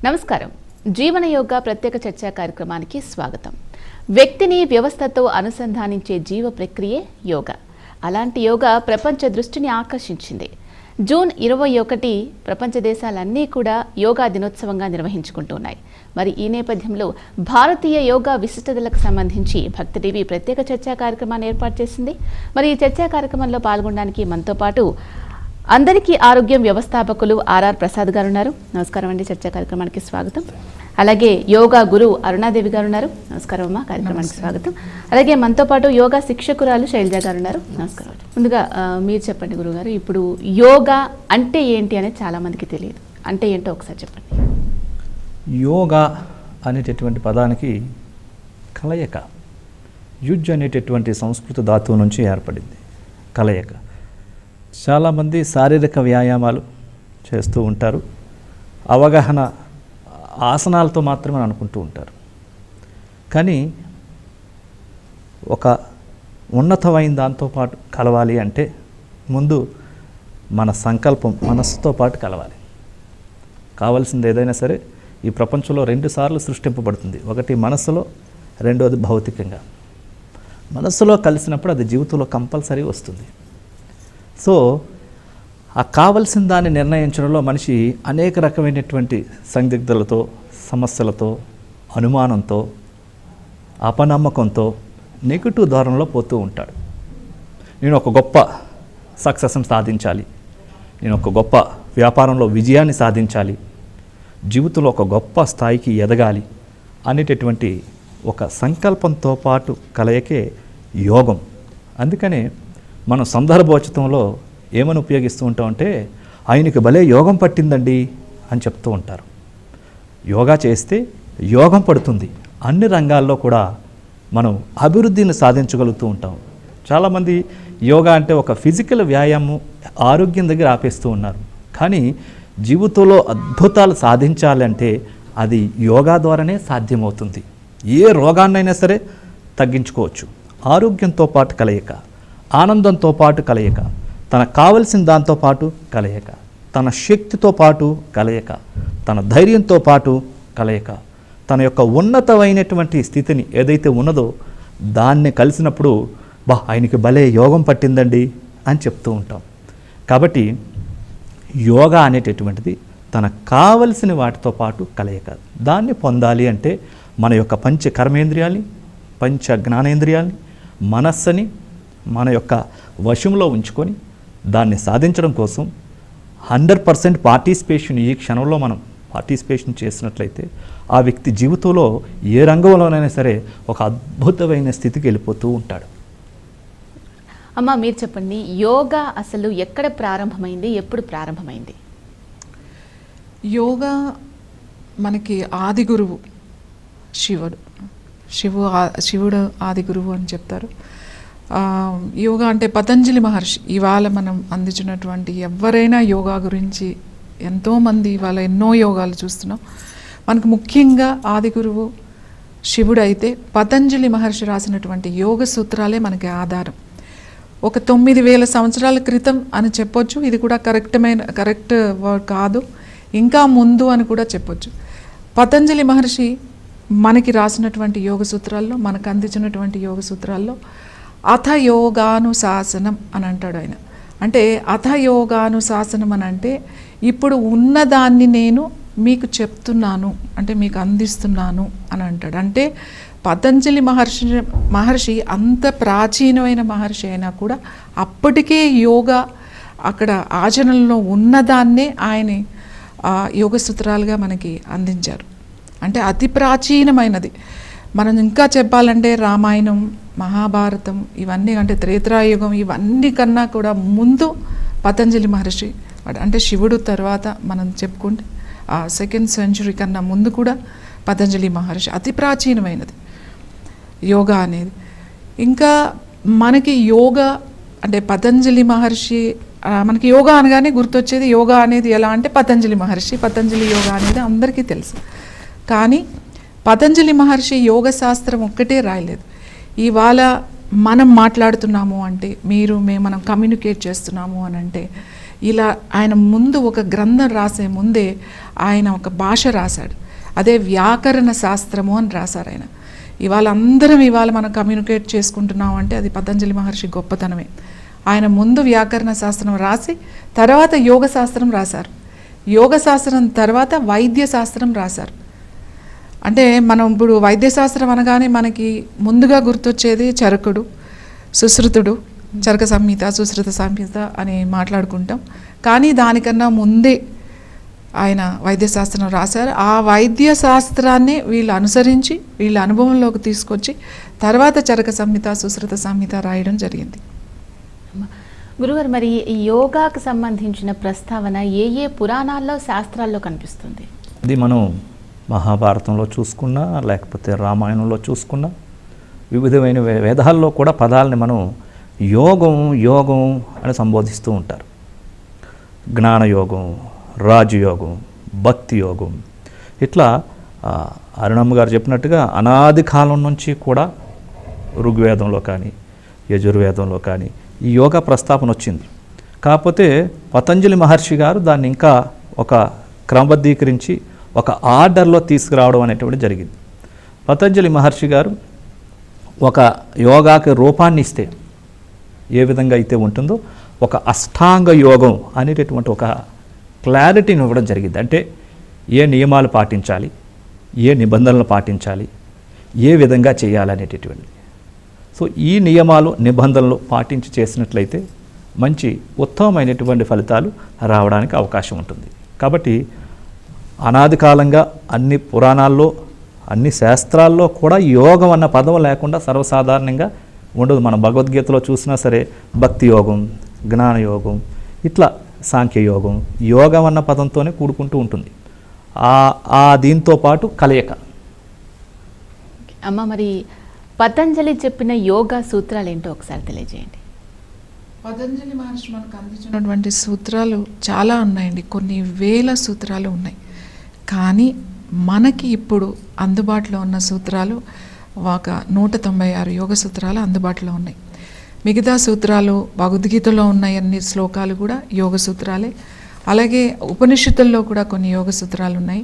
నమస్కారం. జీవన యోగా ప్రత్యేక చర్చా కార్యక్రమానికి స్వాగతం. వ్యక్తిని వ్యవస్థతో అనుసంధానించే జీవ ప్రక్రియే యోగా. అలాంటి యోగా ప్రపంచ దృష్టిని ఆకర్షించింది. జూన్ 21 ప్రపంచ దేశాలన్నీ కూడా యోగా దినోత్సవంగా నిర్వహించుకుంటున్నాయి. మరి ఈ నేపథ్యంలో భారతీయ యోగా విశిష్టతలకు సంబంధించి భక్తి టీవీ ప్రత్యేక చర్చా కార్యక్రమాన్ని ఏర్పాటు చేసింది. మరి ఈ చర్చా కార్యక్రమంలో పాల్గొనడానికి మనతో పాటు అందరికీ ఆరోగ్యం వ్యవస్థాపకులు ఆర్ఆర్ ప్రసాద్ గారు ఉన్నారు. నమస్కారం అండి, చర్చా కార్యక్రమానికి స్వాగతం. అలాగే యోగా గురువు అరుణాదేవి గారు ఉన్నారు. నమస్కారం అమ్మా, కార్యక్రమానికి స్వాగతం. అలాగే మనతో పాటు యోగా శిక్షకురాలు శైలజ గారు ఉన్నారు. నమస్కారం. ముందుగా మీరు చెప్పండి గురుగారు, ఇప్పుడు యోగా అంటే ఏంటి అనేది చాలా మందికి తెలియదు. అంటే ఏంటో ఒకసారి చెప్పండి. యోగా అనేటటువంటి పదానికి కలయిక, యుజ్ అనేటటువంటి సంస్కృత ధాతువు నుంచి ఏర్పడింది. కలయిక. చాలామంది శారీరక వ్యాయామాలు చేస్తూ ఉంటారు, అవగాహన ఆసనాలతో మాత్రమే అనుకుంటూ ఉంటారు. కానీ ఒక ఉన్నతమైన దాంతోపాటు కలవాలి అంటే ముందు మన సంకల్పం మనస్సుతో పాటు కలవాలి. కావాల్సింది ఏదైనా సరే ఈ ప్రపంచంలో 2 సార్లు సృష్టింపబడుతుంది. ఒకటి మనస్సులో, రెండోది భౌతికంగా. మనస్సులో కలిసినప్పుడు అది జీవితంలో కంపల్సరీ వస్తుంది. సో ఆ కావలసిన దాన్ని నిర్ణయించడంలో మనిషి అనేక రకమైనటువంటి సందిగ్ధలతో, సమస్యలతో, అనుమానంతో, అపనమ్మకంతో నెగిటివ్ ధోరణిలో పోతూ ఉంటాడు. నేను ఒక గొప్ప సక్సెస్ని సాధించాలి, నేను ఒక గొప్ప వ్యాపారంలో విజయాన్ని సాధించాలి, జీవితంలో ఒక గొప్ప స్థాయికి ఎదగాలి అనేటటువంటి ఒక సంకల్పంతో పాటు కలయికే యోగం. అందుకనే మనం సందర్భోచితంలో ఏమని ఉపయోగిస్తూ ఉంటామంటే, ఆయనకి భలే యోగం పట్టిందండి అని చెప్తూ ఉంటారు. యోగా చేస్తే యోగం పడుతుంది. అన్ని రంగాల్లో కూడా మనం అభివృద్ధిని సాధించగలుగుతూ ఉంటాం. చాలామంది యోగా అంటే ఒక ఫిజికల్ వ్యాయామం, ఆరోగ్యం దగ్గర ఆపేస్తూ ఉన్నారు. కానీ జీవితంలో అద్భుతాలు సాధించాలంటే అది యోగా ద్వారానే సాధ్యమవుతుంది. ఏ రోగాన్నైనా సరే తగ్గించుకోవచ్చు. ఆరోగ్యంతో పాటు కలయిక, ఆనందంతో పాటు కలయిక, తనకు కావలసిన దాంతో పాటు కలయిక, తన శక్తితో పాటు కలయిక, తన ధైర్యంతో పాటు కలయిక, తన యొక్క ఉన్నతమైనటువంటి స్థితిని ఏదైతే ఉన్నదో దాన్ని కలిసినప్పుడు ఆయనకి భలే యోగం పట్టిందండి అని చెప్తూ ఉంటాం. కాబట్టి యోగా అనేటటువంటిది తనకు కావలసిన వాటితో పాటు కలయిక. దాన్ని పొందాలి అంటే మన యొక్క పంచ కర్మేంద్రియాల్ని, పంచ జ్ఞానేంద్రియాల్ని, మనస్సుని మన యొక్క వశంలో ఉంచుకొని దాన్ని సాధించడం కోసం 100% పార్టిసిపేషన్, ఈ క్షణంలో మనం పార్టిసిపేషన్ చేసినట్లయితే ఆ వ్యక్తి జీవితంలో ఏ రంగంలోనైనా సరే ఒక అద్భుతమైన స్థితికి వెళ్ళిపోతూ ఉంటాడు. అమ్మ మీరు చెప్పండి, యోగా అసలు ఎక్కడ ప్రారంభమైంది, ఎప్పుడు ప్రారంభమైంది? యోగా మనకి ఆది గురువు శివుడు ఆది గురువు అని చెప్తారు. యోగా అంటే పతంజలి మహర్షి. ఇవాళ మనం అందించినటువంటి ఎవరైనా యోగా గురించి ఎంతోమంది ఇవాళ ఎన్నో యోగాలు చూస్తున్నాం. మనకు ముఖ్యంగా ఆది గురువు శివుడు అయితే పతంజలి మహర్షి రాసినటువంటి యోగ సూత్రాలే మనకి ఆధారం. ఒక 9000 సంవత్సరాల క్రితం అని చెప్పొచ్చు. ఇది కూడా కరెక్ట్ వర్డ్ కాదు, ఇంకా ముందు అని కూడా చెప్పొచ్చు. పతంజలి మహర్షి మనకి రాసినటువంటి యోగ సూత్రాల్లో, మనకు అందించినటువంటి యోగ సూత్రాల్లో అథ యోగానుశాసనం అని అంటాడు ఆయన. అంటే అథ యోగానుశాసనం అని అంటే ఇప్పుడు ఉన్నదాన్ని నేను మీకు చెప్తున్నాను, అంటే మీకు అందిస్తున్నాను అని అంటాడు. అంటే పతంజలి మహర్షి అంత ప్రాచీనమైన మహర్షి అయినా కూడా అప్పటికే యోగా అక్కడ ఆచరణలో ఉన్నదాన్నే ఆయన యోగ సూత్రాలుగా మనకి అందించారు. అంటే అతి ప్రాచీనమైనది. మనం ఇంకా చెప్పాలంటే రామాయణం, మహాభారతం ఇవన్నీ, అంటే త్రేతాయుగం ఇవన్నీ కన్నా కూడా ముందు పతంజలి మహర్షి, అంటే శివుడు తర్వాత మనం చెప్పుకుంటే 2nd సెంచురీ కన్నా ముందు కూడా పతంజలి మహర్షి అతి ప్రాచీనమైనది యోగా అనేది. ఇంకా మనకి యోగా అంటే పతంజలి మహర్షి, మనకి యోగా అనగానే గుర్తొచ్చేది యోగా అనేది ఎలా అంటే పతంజలి మహర్షి, పతంజలి యోగా అనేది అందరికీ తెలుసు. కానీ పతంజలి మహర్షి యోగ శాస్త్రం ఒక్కటే రాయలేదు. ఇవాళ మనం మాట్లాడుతున్నాము అంటే, మనం కమ్యూనికేట్ చేస్తున్నాము అని అంటే ఇలా ఆయన ముందు ఒక గ్రంథం రాసే ముందే ఆయన ఒక భాష రాశాడు. అదే వ్యాకరణ శాస్త్రము అని రాశారు ఆయన. ఇవాళ అందరం ఇవాళ మనం కమ్యూనికేట్ చేసుకుంటున్నాం అంటే అది పతంజలి మహర్షి గొప్పతనమే. ఆయన ముందు వ్యాకరణ శాస్త్రం రాసి తర్వాత యోగ శాస్త్రం రాశారు. యోగ శాస్త్రం తర్వాత వైద్య శాస్త్రం రాశారు. అంటే మనం ఇప్పుడు వైద్యశాస్త్రం అనగానే మనకి ముందుగా గుర్తొచ్చేది చరకుడు, సుశ్రుతుడు, చరక సంహిత, సుశ్రుత సంహిత అని మాట్లాడుకుంటాం. కానీ దానికన్నా ముందే ఆయన వైద్యశాస్త్రం రాశారు. ఆ వైద్య శాస్త్రాన్ని వీళ్ళు అనుసరించి వీళ్ళ అనుభవంలోకి తీసుకొచ్చి తర్వాత చరక సంహిత, సుశ్రుత సంహిత రాయడం జరిగింది. గురుగారు, మరి ఈ యోగాకు సంబంధించిన ప్రస్తావన ఏ ఏ పురాణాల్లో, శాస్త్రాల్లో కనిపిస్తుంది? ఇది మనం మహాభారతంలో చూసుకున్నా, లేకపోతే రామాయణంలో చూసుకున్నా, వివిధమైన వేదాల్లో కూడా పదాలని మనం యోగం యోగం అని సంబోధిస్తూ ఉంటారు. జ్ఞానయోగం, రాజయోగం, భక్తి యోగం, ఇట్లా అరుణమ్మ గారు చెప్పినట్టుగా అనాది కాలం నుంచి కూడా ఋగ్వేదంలో కానీ యజుర్వేదంలో కానీ ఈ యోగా ప్రస్తావన వచ్చింది. కాకపోతే పతంజలి మహర్షి గారు దాన్ని ఇంకా ఒక క్రమబద్ధీకరించి ఒక ఆర్డర్లో తీసుకురావడం అనేటువంటి జరిగింది. పతంజలి మహర్షి గారు ఒక యోగాకి రూపాన్ని ఇస్తే ఏ విధంగా అయితే ఉంటుందో ఒక అష్టాంగ యోగం అనేటటువంటి ఒక క్లారిటీని ఇవ్వడం జరిగింది. అంటే ఏ నియమాలు పాటించాలి, ఏ నిబంధనలు పాటించాలి, ఏ విధంగా చేయాలనేటటువంటి. సో ఈ నియమాలు నిబంధనలు పాటించి చేసినట్లయితే మంచి ఉత్తమమైనటువంటి ఫలితాలు రావడానికి అవకాశం ఉంటుంది. కాబట్టి అనాది కాలంగా అన్ని పురాణాల్లో, అన్ని శాస్త్రాల్లో కూడా యోగం అన్న పదం లేకుండా సర్వసాధారణంగా ఉండదు. మనం భగవద్గీతలో చూసినా సరే భక్తి యోగం, జ్ఞానయోగం, ఇట్లా సాంఖ్యయోగం, యోగం అన్న పదంతోనే కూడుకుంటూ ఉంటుంది. దీంతో పాటు కలయిక. అమ్మ, మరి పతంజలి చెప్పిన యోగా సూత్రాలు ఏంటో ఒకసారి తెలియజేయండి. పతంజలి మహర్షి మనకు అందించినటువంటి సూత్రాలు చాలా ఉన్నాయండి. కొన్ని వేల సూత్రాలు ఉన్నాయి. కానీ మనకి ఇప్పుడు అందుబాటులో ఉన్న సూత్రాలు ఒక 196 యోగ సూత్రాలు అందుబాటులో ఉన్నాయి. మిగతా సూత్రాలు భగవద్గీతలో ఉన్న అన్ని శ్లోకాలు కూడా యోగ సూత్రాలే. అలాగే ఉపనిషత్తుల్లో కూడా కొన్ని యోగ సూత్రాలు ఉన్నాయి.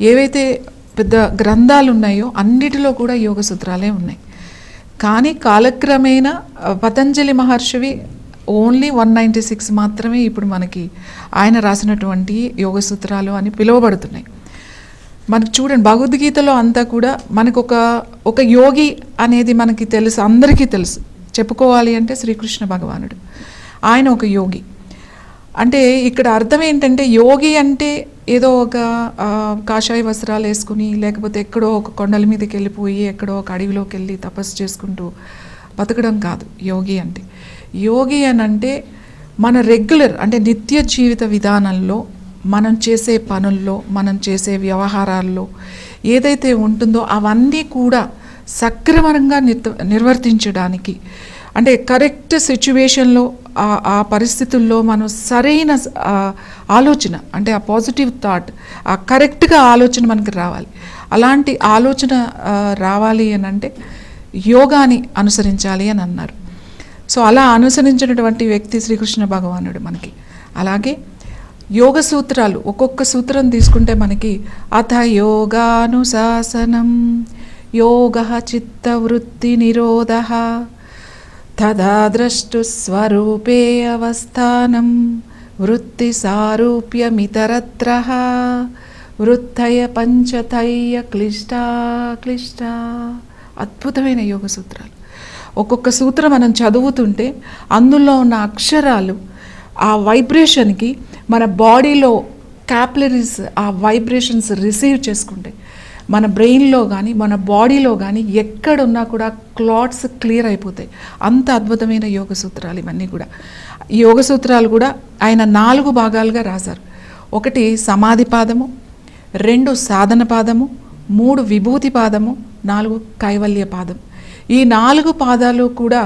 ఏవైతే పెద్ద గ్రంథాలు ఉన్నాయో అన్నిటిలో కూడా యోగ సూత్రాలే ఉన్నాయి. కానీ కాలక్రమేణా పతంజలి మహర్షివి ఓన్లీ 196 మాత్రమే ఇప్పుడు మనకి ఆయన రాసినటువంటి యోగ సూత్రాలు అని పిలువబడుతున్నాయి. మనకు చూడండి, భగవద్గీతలో అంతా కూడా మనకు ఒక యోగి అనేది మనకి తెలుసు, అందరికీ తెలుసు. చెప్పుకోవాలి అంటే శ్రీకృష్ణ భగవానుడు ఆయన ఒక యోగి. అంటే ఇక్కడ అర్థం ఏంటంటే యోగి అంటే ఏదో ఒక కాషాయ వస్త్రాలు వేసుకుని లేకపోతే ఎక్కడో ఒక కొండల మీదకి వెళ్ళిపోయి ఎక్కడో ఒక అడవిలోకి వెళ్ళి తపస్సు చేసుకుంటూ బతకడం కాదు యోగి అంటే. యోగి అని అంటే మన రెగ్యులర్ అంటే నిత్య జీవిత విధానంలో మనం చేసే పనుల్లో, మనం చేసే వ్యవహారాల్లో ఏదైతే ఉంటుందో అవన్నీ కూడా సక్రమంగా నిర్వర్తించడానికి, అంటే కరెక్ట్ సిచ్యువేషన్లో ఆ పరిస్థితుల్లో మనం సరైన ఆలోచన, అంటే ఆ పాజిటివ్ థాట్, ఆ కరెక్ట్గా ఆలోచన మనకి రావాలి. అలాంటి ఆలోచన రావాలి అని అంటే యోగాని అనుసరించాలి అని అన్నారు. సో అలా అనుసరించినటువంటి వ్యక్తి శ్రీకృష్ణ భగవానుడు మనకి. అలాగే యోగ సూత్రాలు ఒక్కొక్క సూత్రం తీసుకుంటే మనకి అథ యోగానుశాసనం, యోగ చిత్తవృత్తి నిరోధ, తదా ద్రష్టు స్వరూపే అవస్థానం, వృత్తి సారూప్యమితరత్ర, వృత్తయ పంచతయ్య క్లిష్ట క్లిష్ట. అద్భుతమైన యోగ సూత్రాలు. ఒక్కొక్క సూత్రం మనం చదువుతుంటే అందులో ఉన్న అక్షరాలు ఆ వైబ్రేషన్కి మన బాడీలో క్యాపిలరీస్ ఆ వైబ్రేషన్స్ రిసీవ్ చేసుకుంటాయి. మన బ్రెయిన్లో కానీ మన బాడీలో కానీ ఎక్కడున్నా కూడా క్లాట్స్ క్లియర్ అయిపోతాయి. అంత అద్భుతమైన యోగ సూత్రాలు ఇవన్నీ కూడా. ఈ యోగ సూత్రాలు కూడా ఆయన 4 భాగాలుగా రాశారు. 1 సమాధి పాదము, 2 సాధన పాదము, 3 విభూతి పాదము, 4 కైవల్య పాదం. ఈ 4 పాదాలు కూడా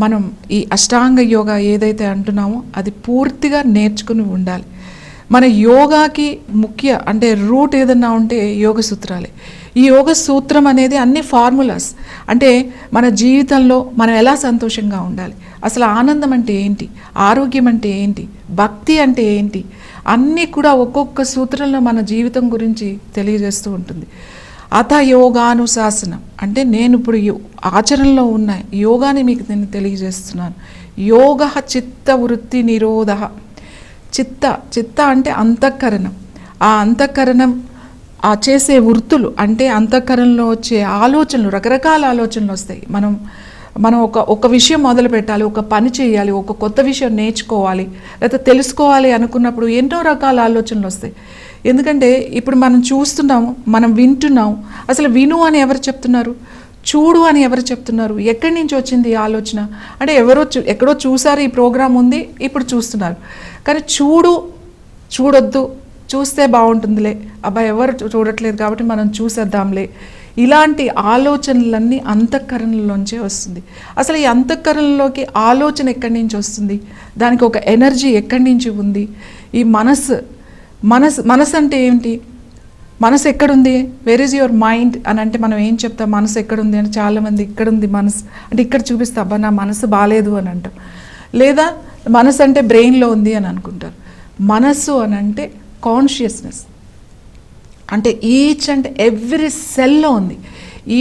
మనం ఈ అష్టాంగ యోగా ఏదైతే అంటున్నామో అది పూర్తిగా నేర్చుకుని ఉండాలి. మన యోగాకి ముఖ్య అంటే రూట్ ఏదన్నా ఉంటే యోగ సూత్రాలే. ఈ యోగ సూత్రం అనేది అన్ని ఫార్ములాస్. అంటే మన జీవితంలో మనం ఎలా సంతోషంగా ఉండాలి, అసలు ఆనందం అంటే ఏంటి, ఆరోగ్యం అంటే ఏంటి, భక్తి అంటే ఏంటి, అన్నీ కూడా ఒక్కొక్క సూత్రంలో మన జీవితం గురించి తెలియజేస్తూ ఉంటుంది. అత యోగానుశాసనం అంటే నేను ఇప్పుడు ఆచరణలో ఉన్న యోగాని మీకు నేను తెలియజేస్తున్నాను. యోగ చిత్త వృత్తి నిరోధ. చిత్త అంటే అంతఃకరణం. ఆ అంతఃకరణం ఆ చేసే వృత్తులు అంటే అంతఃకరణలో వచ్చే ఆలోచనలు, రకరకాల ఆలోచనలు వస్తాయి. మనం ఒక విషయం మొదలు పెట్టాలి, ఒక పని చేయాలి, ఒక కొత్త విషయం నేర్చుకోవాలి, లేకపోతే తెలుసుకోవాలి అనుకున్నప్పుడు ఎన్నో రకాల ఆలోచనలు వస్తాయి. ఎందుకంటే ఇప్పుడు మనం చూస్తున్నాము, మనం వింటున్నాం. అసలు విను అని ఎవరు చెప్తున్నారు, చూడు అని ఎవరు చెప్తున్నారు, ఎక్కడి నుంచి వచ్చింది ఈ ఆలోచన అంటే ఎక్కడో చూసారు, ఈ ప్రోగ్రాం ఉంది ఇప్పుడు చూస్తున్నారు. కానీ చూడొద్దు, చూస్తే బాగుంటుందిలే, అబ్బాయి ఎవరు చూడట్లేదు కాబట్టి మనం చూసేద్దాంలే, ఇలాంటి ఆలోచనలన్నీ అంతఃకరణలోంచే వస్తుంది. అసలు ఈ అంతఃకరణలోకి ఆలోచన ఎక్కడి నుంచి వస్తుంది, దానికి ఒక ఎనర్జీ ఎక్కడి నుంచి ఉంది. ఈ మనసు అంటే ఏంటి, మనసు ఎక్కడుంది, వేర్ ఈజ్ యువర్ మైండ్ అని అంటే మనం ఏం చెప్తాం, మనసు ఎక్కడుంది అంటే చాలామంది ఇక్కడుంది మనసు అంటే ఇక్కడ చూపిస్తే అబ్బా నా మనసు బాగాలేదు అని అంటాం. లేదా మనసు అంటే బ్రెయిన్లో ఉంది అని అనుకుంటారు. మనసు అని అంటే కాన్షియస్నెస్ అంటే ఈచ్ అండ్ ఎవ్రీ సెల్లో ఉంది.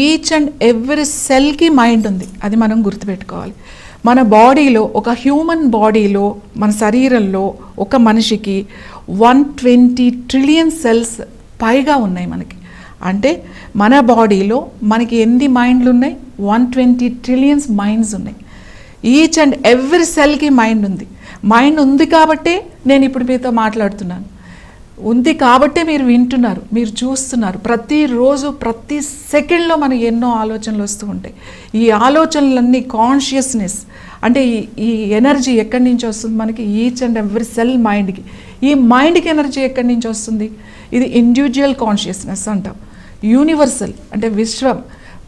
ఈచ్ అండ్ ఎవ్రీ సెల్కి మైండ్ ఉంది, అది మనం గుర్తుపెట్టుకోవాలి. మన బాడీలో, ఒక హ్యూమన్ బాడీలో, మన శరీరంలో ఒక మనిషికి 120 ట్రిలియన్ సెల్స్ పైగా ఉన్నాయి మనకి. అంటే మన బాడీలో మనకి ఎన్ని మైండ్లు ఉన్నాయి, 120 ట్రిలియన్స్ మైండ్స్ ఉన్నాయి. ఈచ్ అండ్ ఎవ్రీ సెల్కి మైండ్ ఉంది. మైండ్ ఉంది కాబట్టే నేను ఇప్పుడు మీతో మాట్లాడుతున్నాను, ఉంది కాబట్టే మీరు వింటున్నారు, మీరు చూస్తున్నారు. ప్రతిరోజు ప్రతి సెకండ్లో మనకి ఎన్నో ఆలోచనలు వస్తూ ఉంటాయి. ఈ ఆలోచనలన్నీ కాన్షియస్నెస్ అంటే ఈ ఎనర్జీ ఎక్కడి నుంచి వస్తుంది మనకి, ఈచ్ అండ్ ఎవ్రీ సెల్ మైండ్కి. ఈ మైండ్కి ఎనర్జీ ఎక్కడి నుంచి వస్తుంది, ఇది ఇండివిజువల్ కాన్షియస్నెస్ అంటాం. యూనివర్సల్ అంటే విశ్వం,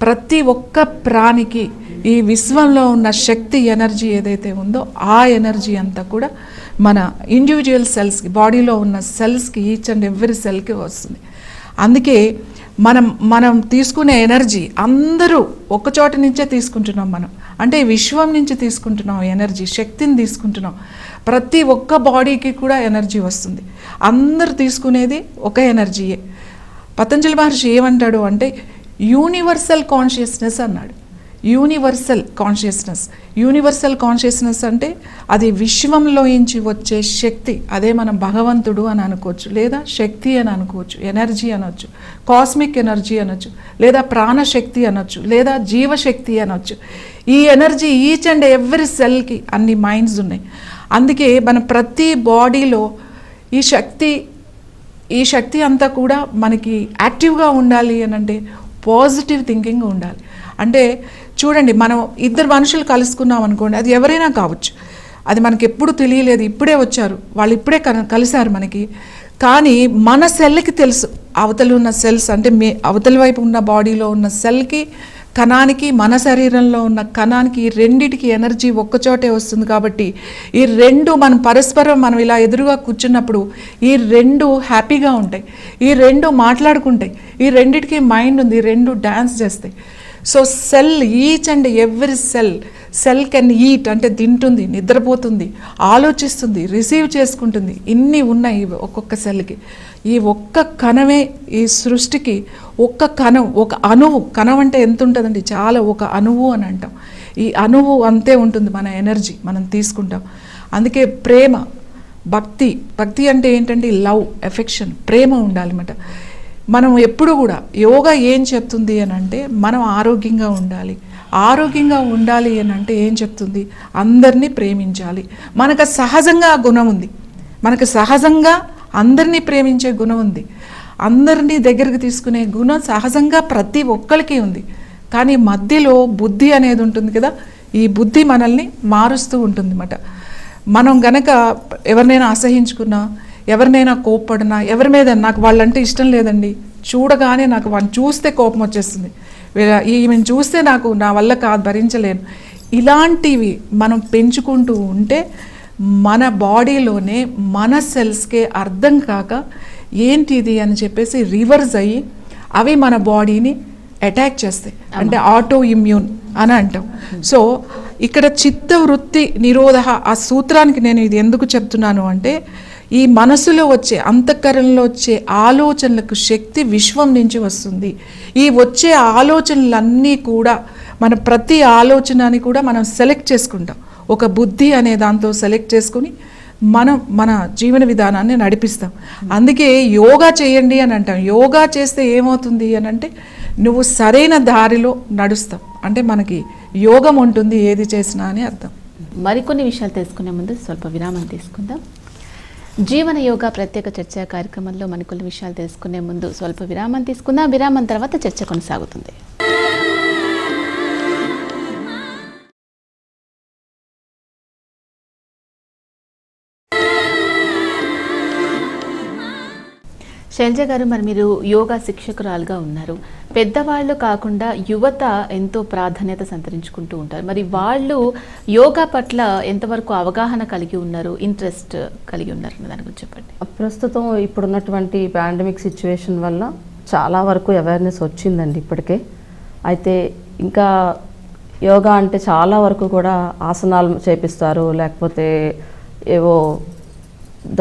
ప్రతి ఒక్క ప్రాణికి ఈ విశ్వంలో ఉన్న శక్తి ఎనర్జీ ఏదైతే ఉందో ఆ ఎనర్జీ అంతా కూడా మన ఇండివిజువల్ సెల్స్కి, బాడీలో ఉన్న సెల్స్కి, ఈచ్ అండ్ ఎవ్రీ సెల్కి వస్తుంది. అందుకే మనం తీసుకునే ఎనర్జీ అందరూ ఒక చోట నుంచే తీసుకుంటున్నాం. మనం అంటే విశ్వం నుంచి తీసుకుంటున్నాం ఎనర్జీ, శక్తిని తీసుకుంటున్నాం. ప్రతి ఒక్క బాడీకి కూడా ఎనర్జీ వస్తుంది. అందరూ తీసుకునేది ఒక ఎనర్జీయే. పతంజలి మహర్షి ఏమంటాడు అంటే యూనివర్సల్ కాన్షియస్నెస్ అన్నాడు. యూనివర్సల్ కాన్షియస్నెస్ అంటే అది విశ్వంలో నుంచి వచ్చే శక్తి, అదే మనం భగవంతుడు అని అనుకోవచ్చు, లేదా శక్తి అని అనుకోవచ్చు, ఎనర్జీ అనొచ్చు, కాస్మిక్ ఎనర్జీ అనొచ్చు, లేదా ప్రాణశక్తి అనొచ్చు, లేదా జీవశక్తి అనొచ్చు. ఈ ఎనర్జీ ఈచ్ అండ్ ఎవ్రీ సెల్కి అన్ని మైండ్స్ ఉన్నాయి. అందుకే మన ప్రతి బాడీలో ఈ శక్తి అంతా కూడా మనకి యాక్టివ్గా ఉండాలి అని అంటే పాజిటివ్ థింకింగ్ ఉండాలి. అంటే చూడండి, మనం ఇద్దరు మనుషులు కలుసుకున్నాం అనుకోండి, అది ఎవరైనా కావచ్చు, అది మనకి ఎప్పుడు తెలియలేదు, ఇప్పుడే వచ్చారు, వాళ్ళు ఇప్పుడే కలిశారు మనకి. కానీ మన సెల్కి తెలుసు, అవతల ఉన్న సెల్స్ అంటే అవతల వైపు ఉన్న బాడీలో ఉన్న సెల్కి, కణానికి, మన శరీరంలో ఉన్న కణానికి, ఈ రెండిటికి ఎనర్జీ ఒక్కచోటే వస్తుంది. కాబట్టి ఈ రెండు మనం ఇలా ఎదురుగా కూర్చున్నప్పుడు ఈ రెండు హ్యాపీగా ఉంటాయి, ఈ రెండు మాట్లాడుకుంటాయి, ఈ రెండిటికి మైండ్ ఉంది, ఈ రెండు డ్యాన్స్ చేస్తాయి. So cell, each and every cell can eat అంటే తింటుంది, నిద్రపోతుంది, ఆలోచిస్తుంది, రిసీవ్ చేసుకుంటుంది. ఇన్ని ఉన్నాయి ఒక్కొక్క సెల్కి. ఈ ఒక్క కణమే ఈ సృష్టికి, ఒక్క కణం, ఒక అణువు. కణం అంటే ఎంత ఉంటుందండి, చాలా, ఒక అణువు అని అంటాం. ఈ అణువు అంతే ఉంటుంది మన ఎనర్జీ, మనం తీసుకుంటాం. అందుకే ప్రేమ, భక్తి అంటే ఏంటంటే లవ్, ఎఫెక్షన్, ప్రేమ ఉండాలన్నమాట. మనం ఎప్పుడు కూడా యోగా ఏం చెప్తుంది అని అంటే మనం ఆరోగ్యంగా ఉండాలి అని అంటే ఏం చెప్తుంది, అందరినీ ప్రేమించాలి. మనకు సహజంగా ఆ గుణం ఉంది, మనకు సహజంగా అందరినీ ప్రేమించే గుణం ఉంది, అందరినీ దగ్గరికి తీసుకునే గుణం సహజంగా ప్రతి ఒక్కరికి ఉంది. కానీ మధ్యలో బుద్ధి అనేది ఉంటుంది కదా, ఈ బుద్ధి మనల్ని మారుస్తూ ఉంటుంది అన్నమాట. మనం గనక ఎవరినైనా అసహించుకున్నా, ఎవరినైనా కోప్పడినా, ఎవరి మీద నాకు వాళ్ళంటే ఇష్టం లేదండి, చూడగానే నాకు వాళ్ళని చూస్తే కోపం వచ్చేస్తుంది, ఈమెను చూస్తే నాకు నా వల్ల కాదు, భరించలేను, ఇలాంటివి మనం పెంచుకుంటూ ఉంటే మన బాడీలోనే మన సెల్స్కే అర్థం కాక ఏంటిది అని చెప్పేసి రివర్స్ అయ్యి అవి మన బాడీని అటాక్ చేస్తాయి. అంటే ఆటో ఇమ్యూన్ అని అంటాం. సో ఇక్కడ చిత్తవృత్తి నిరోధ ఆ సూత్రానికి నేను ఇది ఎందుకు చెప్తున్నాను అంటే, ఈ మనసులో వచ్చే అంతఃకరణలో వచ్చే ఆలోచనలకు శక్తి విశ్వం నుంచి వస్తుంది. ఈ వచ్చే ఆలోచనలన్నీ కూడా మన ప్రతి ఆలోచనని కూడా మనం సెలెక్ట్ చేసుకుంటాం. ఒక బుద్ధి అనే దాంతో సెలెక్ట్ చేసుకుని మనం మన జీవన విధానాన్ని నడిపిస్తాం. అందుకే యోగా చేయండి అని అంటాం. యోగా చేస్తే ఏమవుతుంది అని అంటే, నువ్వు సరైన దారిలో నడుస్తావు, అంటే మనకి యోగం ఉంటుంది ఏది చేసినా అని అర్థం. మరికొన్ని విషయాలు తెలుసుకునే ముందు స్వల్ప విరామం తీసుకుందాం. జీవన యోగా ప్రత్యేక చర్చా కార్యక్రమంలో మరికొన్ని విషయాలు తెలుసుకునే ముందు స్వల్ప విరామం తీసుకుందాం. విరామం తర్వాత చర్చ కొనసాగుతుంది. శైలజ గారు, మరి మీరు యోగా శిక్షకురాలుగా ఉన్నారు. పెద్దవాళ్ళు కాకుండా యువత ఎంతో ప్రాధాన్యత సంతరించుకుంటూ ఉంటారు. మరి వాళ్ళు యోగా పట్ల ఎంతవరకు అవగాహన కలిగి ఉన్నారు, ఇంట్రెస్ట్ కలిగి ఉన్నారు దాని గురించి చెప్పండి. ప్రస్తుతం ఇప్పుడున్నటువంటి పాండమిక్ సిచ్యువేషన్ వల్ల చాలా వరకు అవేర్నెస్ వచ్చిందండి ఇప్పటికే. అయితే ఇంకా యోగా అంటే చాలా వరకు కూడా ఆసనాలు చేపిస్తారు, లేకపోతే ఏవో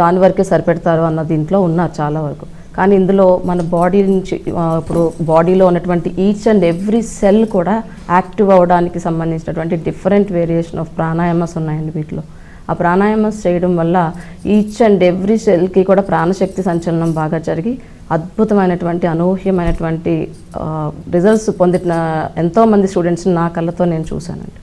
దాని వరకే సరిపెడతారు అన్న దీంట్లో ఉన్నారు చాలా వరకు. కానీ ఇందులో మన బాడీ నుంచి ఇప్పుడు బాడీలో ఉన్నటువంటి ఈచ్ అండ్ ఎవ్రీ సెల్ కూడా యాక్టివ్ అవ్వడానికి సంబంధించినటువంటి డిఫరెంట్ వేరియేషన్ ఆఫ్ ప్రాణాయామస్ ఉన్నాయండి వీటిలో. ఆ ప్రాణాయామస్ చేయడం వల్ల ఈచ్ అండ్ ఎవ్రీ సెల్కి కూడా ప్రాణశక్తి సంచలనం బాగా జరిగి అద్భుతమైనటువంటి అనూహ్యమైనటువంటి రిజల్ట్స్ పొందిన ఎంతోమంది స్టూడెంట్స్ని నా కళ్ళతో నేను చూశానండి.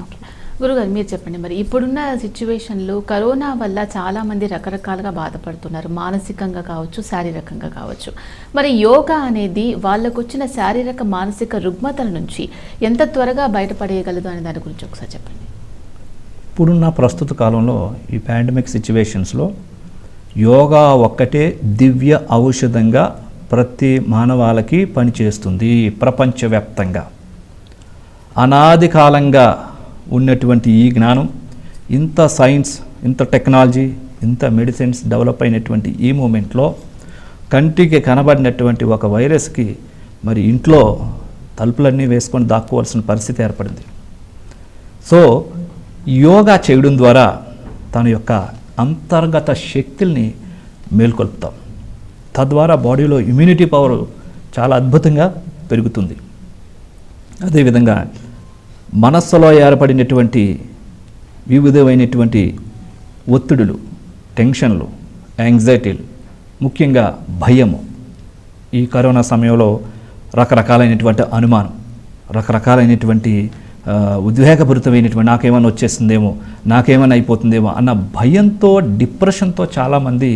ఓకే గురుగారు, మీరు చెప్పండి. మరి ఇప్పుడున్న సిచ్యువేషన్లో కరోనా వల్ల చాలామంది రకరకాలుగా బాధపడుతున్నారు, మానసికంగా కావచ్చు, శారీరకంగా కావచ్చు. మరి యోగా అనేది వాళ్ళకు వచ్చిన శారీరక మానసిక రుగ్మతల నుంచి ఎంత త్వరగా బయటపడేయగలదు అనే దాని గురించి ఒకసారి చెప్పండి. ఇప్పుడున్న ప్రస్తుత కాలంలో ఈ పాండమిక్ సిచ్యువేషన్స్లో యోగా ఒక్కటే దివ్య ఔషధంగా ప్రతి మానవాళికి పనిచేస్తుంది. ప్రపంచవ్యాప్తంగా అనాది కాలంగా ఉన్నటువంటి ఈ జ్ఞానం, ఇంత సైన్స్, ఇంత టెక్నాలజీ, ఇంత మెడిసిన్స్ డెవలప్ అయినటువంటి ఈ మూమెంట్లో కంటికి కనబడినటువంటి ఒక వైరస్కి మరి ఇంట్లో తలుపులన్నీ వేసుకొని దాక్కోవాల్సిన పరిస్థితి ఏర్పడింది. సో యోగా చేయడం ద్వారా తన యొక్క అంతర్గత శక్తుల్ని మేల్కొల్పుతాం. తద్వారా బాడీలో ఇమ్యూనిటీ పవర్ చాలా అద్భుతంగా పెరుగుతుంది. అదేవిధంగా మనస్సులో ఏర్పడినటువంటి వివిధమైనటువంటి ఒత్తిడులు, టెన్షన్లు, యాంగ్జైటీలు, ముఖ్యంగా భయము, ఈ కరోనా సమయంలో రకరకాలైనటువంటి అనుమానం, రకరకాలైనటువంటి ఉద్వేగభరితమైనటువంటి నాకేమైనా వచ్చేస్తుందేమో, నాకేమైనా అయిపోతుందేమో అన్న భయంతో, డిప్రెషన్తో చాలామంది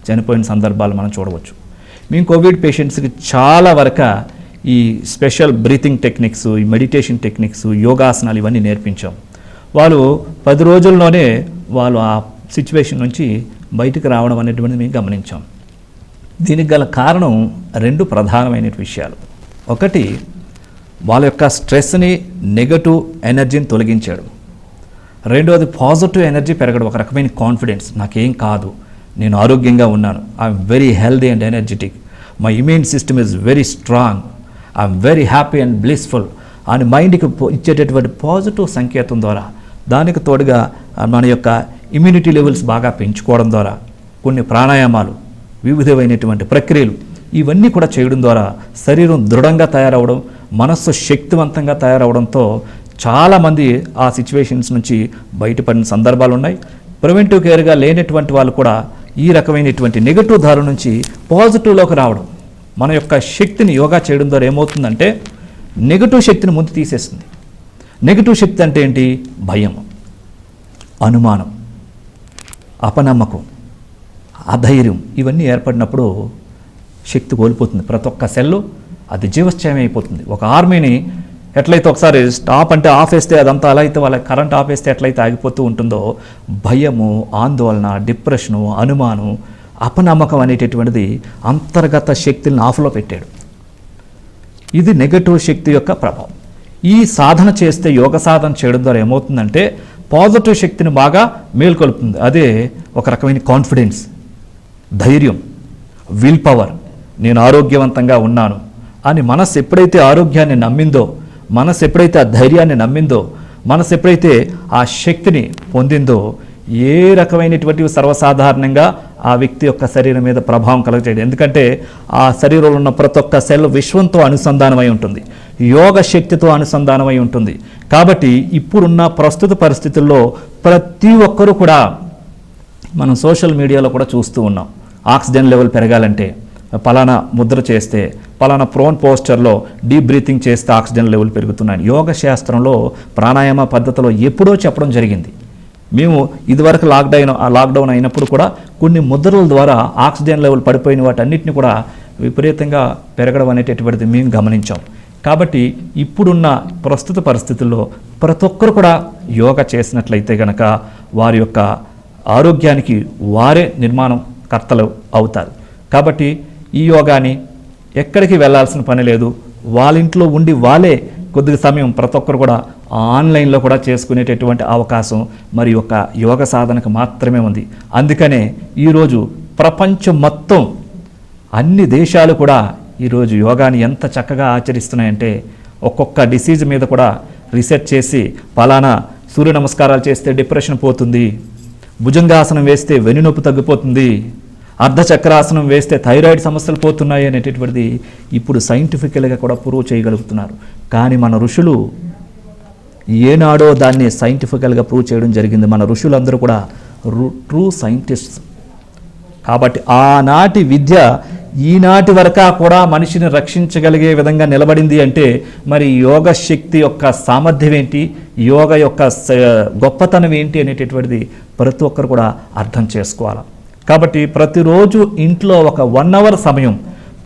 చనిపోయిన సందర్భాలు మనం చూడవచ్చు. మేము కోవిడ్ పేషెంట్స్కి చాలా వరకు ఈ స్పెషల్ బ్రీతింగ్ టెక్నిక్స్, ఈ మెడిటేషన్ టెక్నిక్స్, యోగాసనాలు ఇవన్నీ నేర్పించాం. వాళ్ళు 10 రోజుల్లోనే వాళ్ళు ఆ సిచ్యువేషన్ నుంచి బయటకు రావడం అనేటువంటిది మేము గమనించాం. దీనికి గల కారణం 2 ప్రధానమైన విషయాలు. ఒకటి, వాళ్ళ యొక్క స్ట్రెస్ని, నెగటివ్ ఎనర్జీని తొలగించాడు. రెండవది, పాజిటివ్ ఎనర్జీ పెరగడం, ఒక రకమైన కాన్ఫిడెన్స్, నాకేం కాదు, నేను ఆరోగ్యంగా ఉన్నాను, I'm very healthy and energetic, my immune system is very strong, I'm very happy and blissful అని మైండ్కి ఇచ్చేటటువంటి పాజిటివ్ సంకేతం ద్వారా, దానికి తోడుగా మన యొక్క ఇమ్యూనిటీ లెవెల్స్ బాగా పెంచుకోవడం ద్వారా, కొన్ని ప్రాణాయామాలు, వివిధమైనటువంటి ప్రక్రియలు ఇవన్నీ కూడా చేయడం ద్వారా శరీరం దృఢంగా తయారవడం, మనస్సు శక్తివంతంగా తయారవడంతో చాలామంది ఆ సిచ్యువేషన్స్ నుంచి బయటపడిన సందర్భాలు ఉన్నాయి. ప్రివెంటివ్ కేర్గా లేనటువంటి వాళ్ళు కూడా ఈ రకమైనటువంటి నెగటివ్ దారి నుంచి పాజిటివ్లోకి రావడం, మన యొక్క శక్తిని యోగా చేయడం ద్వారా ఏమవుతుందంటే నెగటివ్ శక్తిని ముందు తీసేస్తుంది. నెగటివ్ శక్తి అంటే ఏంటి? భయం, అనుమానం, అపనమ్మకం, అధైర్యం ఇవన్నీ ఏర్పడినప్పుడు శక్తి కోల్పోతుంది. ప్రతి ఒక్క సెల్లు అది జీవశ్చయం అయిపోతుంది. ఒక ఆర్మీని ఎట్లయితే ఒకసారి స్టాప్ అంటే ఆఫ్ వేస్తే అదంతా అలా అయితే వాళ్ళ కరెంట్ ఆఫ్ వేస్తే ఎట్లయితే ఆగిపోతూ ఉంటుందో, భయము, ఆందోళన, డిప్రెషను, అనుమానం, అపనమ్మకం అనేటటువంటిది అంతర్గత శక్తులను ఆఫ్లో పెట్టాడు. ఇది నెగటివ్ శక్తి యొక్క ప్రభావం. ఈ సాధన చేస్తే, యోగ సాధన చేయడం ద్వారా ఏమవుతుందంటే పాజిటివ్ శక్తిని బాగా మేల్కొల్పుతుంది. అదే ఒక రకమైన కాన్ఫిడెన్స్, ధైర్యం, విల్ పవర్, నేను ఆరోగ్యవంతంగా ఉన్నాను అని మనసు ఎప్పుడైతే ఆరోగ్యాన్ని నమ్మిందో, మనసు ఎప్పుడైతే ఆ ధైర్యాన్ని నమ్మిందో, మనసు ఎప్పుడైతే ఆ శక్తిని పొందిందో ఏ రకమైనటువంటి సర్వసాధారణంగా ఆ వ్యక్తి యొక్క శరీరం మీద ప్రభావం కలగచేయదు. ఎందుకంటే ఆ శరీరంలో ఉన్న ప్రతి ఒక్క సెల్ విశ్వంతో అనుసంధానమై ఉంటుంది, యోగ శక్తితో అనుసంధానమై ఉంటుంది. కాబట్టి ఇప్పుడున్న ప్రస్తుత పరిస్థితుల్లో ప్రతి ఒక్కరూ కూడా మనం సోషల్ మీడియాలో కూడా చూస్తూ ఉన్నాం. ఆక్సిజన్ లెవెల్ పెరగాలంటే పలానా ముద్ర చేస్తే, పలానా ప్రోన్ పోస్చర్లో డీప్ బ్రీతింగ్ చేస్తే ఆక్సిజన్ లెవెల్ పెరుగుతున్నాయి. యోగ శాస్త్రంలో ప్రాణాయామ పద్ధతిలో ఎప్పుడో చెప్పడం జరిగింది. మేము ఇదివరకు లాక్డౌన్ అయినప్పుడు కూడా కొన్ని ముద్రల ద్వారా ఆక్సిజన్ లెవెల్ పడిపోయిన వాటన్నిటిని కూడా విపరీతంగా పెరగడం అనేటటువంటిది మేము గమనించాం. కాబట్టి ఇప్పుడున్న ప్రస్తుత పరిస్థితుల్లో ప్రతి ఒక్కరు కూడా యోగా చేసినట్లయితే కనుక వారి యొక్క ఆరోగ్యానికి వారే నిర్మాణం కర్తలు అవుతారు. కాబట్టి ఈ యోగాని ఎక్కడికి వెళ్ళాల్సిన పని లేదు, వాళ్ళ ఇంట్లో ఉండి వాళ్ళే కొద్ది సమయం ప్రతి ఒక్కరు కూడా ఆన్లైన్లో కూడా చేసుకునేటటువంటి అవకాశం మరి ఒక యోగ సాధనకు మాత్రమే ఉంది. అందుకనే ఈరోజు ప్రపంచం మొత్తం అన్ని దేశాలు కూడా ఈరోజు యోగాని ఎంత చక్కగా ఆచరిస్తున్నాయంటే ఒక్కొక్క డిసీజ్ మీద కూడా రీసెర్చ్ చేసి పలానా సూర్య నమస్కారాలు చేస్తే డిప్రెషన్ పోతుంది, భుజంగాసనం వేస్తే వెన్నునొప్పి తగ్గిపోతుంది, అర్ధచక్రాసనం వేస్తే థైరాయిడ్ సమస్యలు పోతున్నాయి అనేటటువంటిది ఇప్పుడు సైంటిఫికల్గా కూడా ప్రూవ్ చేయగలుగుతున్నారు. కానీ మన ఋషులు ఏనాడో దాన్ని సైంటిఫికల్గా ప్రూవ్ చేయడం జరిగింది. మన ఋషులందరూ కూడా ట్రూ సైంటిస్ట్స్. కాబట్టి ఆనాటి విద్య ఈనాటి వరకు కూడా మనిషిని రక్షించగలిగే విధంగా నిలబడింది అంటే మరి యోగ శక్తి యొక్క సామర్థ్యం ఏంటి, యోగ యొక్క గొప్పతనం ఏంటి అనేటటువంటిది ప్రతి ఒక్కరు కూడా అర్థం చేసుకోవాలి. కాబట్టి ప్రతిరోజు ఇంట్లో ఒక 1 అవర్ సమయం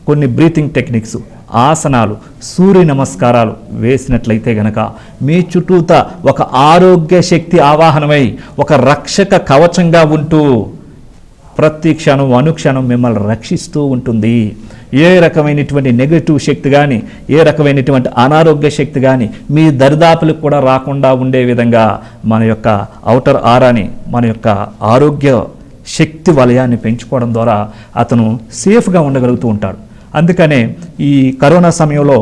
కొన్ని బ్రీతింగ్ టెక్నిక్స్, ఆసనాలు, సూర్య నమస్కారాలు వేసినట్లయితే గనక మీ చుట్టూత ఒక ఆరోగ్య శక్తి ఆవాహనమై ఒక రక్షక కవచంగా ఉంటూ ప్రతి క్షణం అనుక్షణం మిమ్మల్ని రక్షిస్తూ ఉంటుంది. ఏ రకమైనటువంటి నెగటివ్ శక్తి కానీ, ఏ రకమైనటువంటి అనారోగ్య శక్తి కానీ మీ దరిదాపులకు కూడా రాకుండా ఉండే విధంగా మన యొక్క ఔటర్ ఆరాని, మన యొక్క ఆరోగ్య శక్తి వలయాన్ని పెంచుకోవడం ద్వారా అతను సేఫ్గా ఉండగలుగుతూ ఉంటాడు. అందుకనే ఈ కరోనా సమయంలో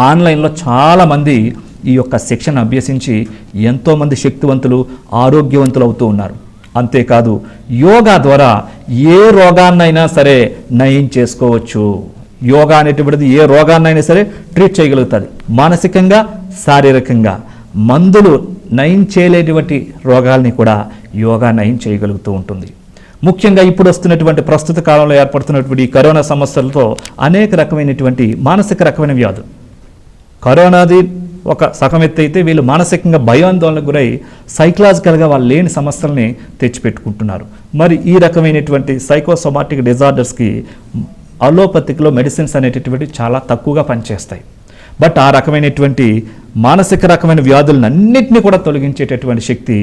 ఆన్లైన్లో చాలామంది ఈ యొక్క శిక్షణ అభ్యసించి ఎంతోమంది శక్తివంతులు, ఆరోగ్యవంతులు అవుతూ ఉన్నారు. అంతేకాదు యోగా ద్వారా ఏ రోగాన్నైనా సరే నయం చేసుకోవచ్చు. యోగా అనేటువంటిది ఏ రోగాన్నైనా సరే ట్రీట్ చేయగలుగుతుంది, మానసికంగా, శారీరకంగా. మందులు నయం చేయలేటువంటి రోగాల్ని కూడా యోగా నయం చేయగలుగుతూ ఉంటుంది. ముఖ్యంగా ఇప్పుడు వస్తున్నటువంటి ప్రస్తుత కాలంలో ఏర్పడుతున్నటువంటి ఈ కరోనా సమస్యలతో అనేక రకమైనటువంటి మానసిక రకమైన వ్యాధులు, కరోనాది ఒక సగం ఎత్తు అయితే వీళ్ళు మానసికంగా భయాందోళనకు గురై సైకలాజికల్గా వాళ్ళు లేని సమస్యల్ని తెచ్చిపెట్టుకుంటున్నారు. మరి ఈ రకమైనటువంటి సైకోసోమాటిక్ డిజార్డర్స్కి అలోపతిక్లో మెడిసిన్స్ అనేటటువంటి చాలా తక్కువగా పనిచేస్తాయి. బట్ ఆ రకమైనటువంటి మానసిక రకమైన వ్యాధులన్నింటినీ కూడా తొలగించేటటువంటి శక్తి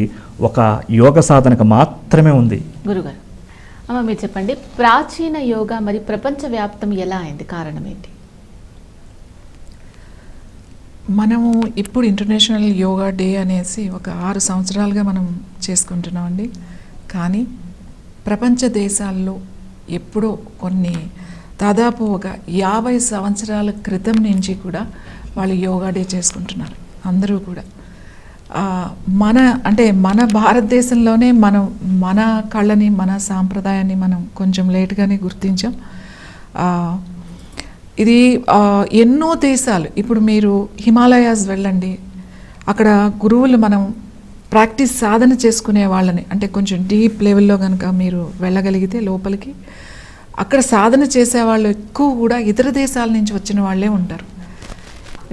ఒక యోగ సాధనకు మాత్రమే ఉంది. గురుగారు, అమ్మ మీరు చెప్పండి, ప్రాచీన యోగా మరి ప్రపంచవ్యాప్తం ఎలా అయింది, కారణం ఏంటి? మనము ఇప్పుడు ఇంటర్నేషనల్ యోగా డే అనేసి ఒక 6 సంవత్సరాలుగా మనం చేసుకుంటున్నామండి. కానీ ప్రపంచ దేశాల్లో ఎప్పుడో కొన్ని దాదాపు ఒక 50 సంవత్సరాల క్రితం నుంచి కూడా వాళ్ళు యోగా డే చేసుకుంటున్నారు అందరూ కూడా. మన భారతదేశంలోనే మన కళని, మన సాంప్రదాయాన్ని మనం కొంచెం లేట్గానే గుర్తించాం. ఇది ఎన్నో దేశాలు, ఇప్పుడు మీరు హిమాలయాస్ వెళ్ళండి, అక్కడ గురువులు మనం ప్రాక్టీస్ సాధన చేసుకునే వాళ్ళని, అంటే కొంచెం డీప్ లెవెల్లో కనుక మీరు వెళ్ళగలిగితే లోపలికి, అక్కడ సాధన చేసేవాళ్ళు ఎక్కువ కూడా ఇతర దేశాల నుంచి వచ్చిన వాళ్ళే ఉంటారు.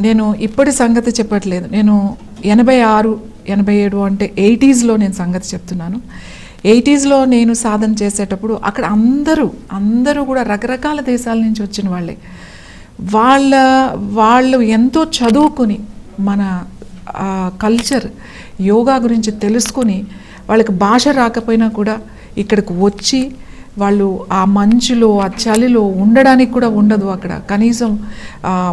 నేను ఇప్పటి సంగతి చెప్పట్లేదు, నేను 86, 87 అంటే 80స్లో నేను సంగతి చెప్తున్నాను. 80స్లో నేను సాధన చేసేటప్పుడు అక్కడ అందరూ కూడా రకరకాల దేశాల నుంచి వచ్చిన వాళ్ళే. వాళ్ళు ఎంతో చదువుకుని మన కల్చర్, యోగా గురించి తెలుసుకుని, వాళ్ళకి భాష రాకపోయినా కూడా ఇక్కడికి వచ్చి వాళ్ళు ఆ మంచులో, ఆ చలిలో ఉండడానికి కూడా ఉండదు. అక్కడ కనీసం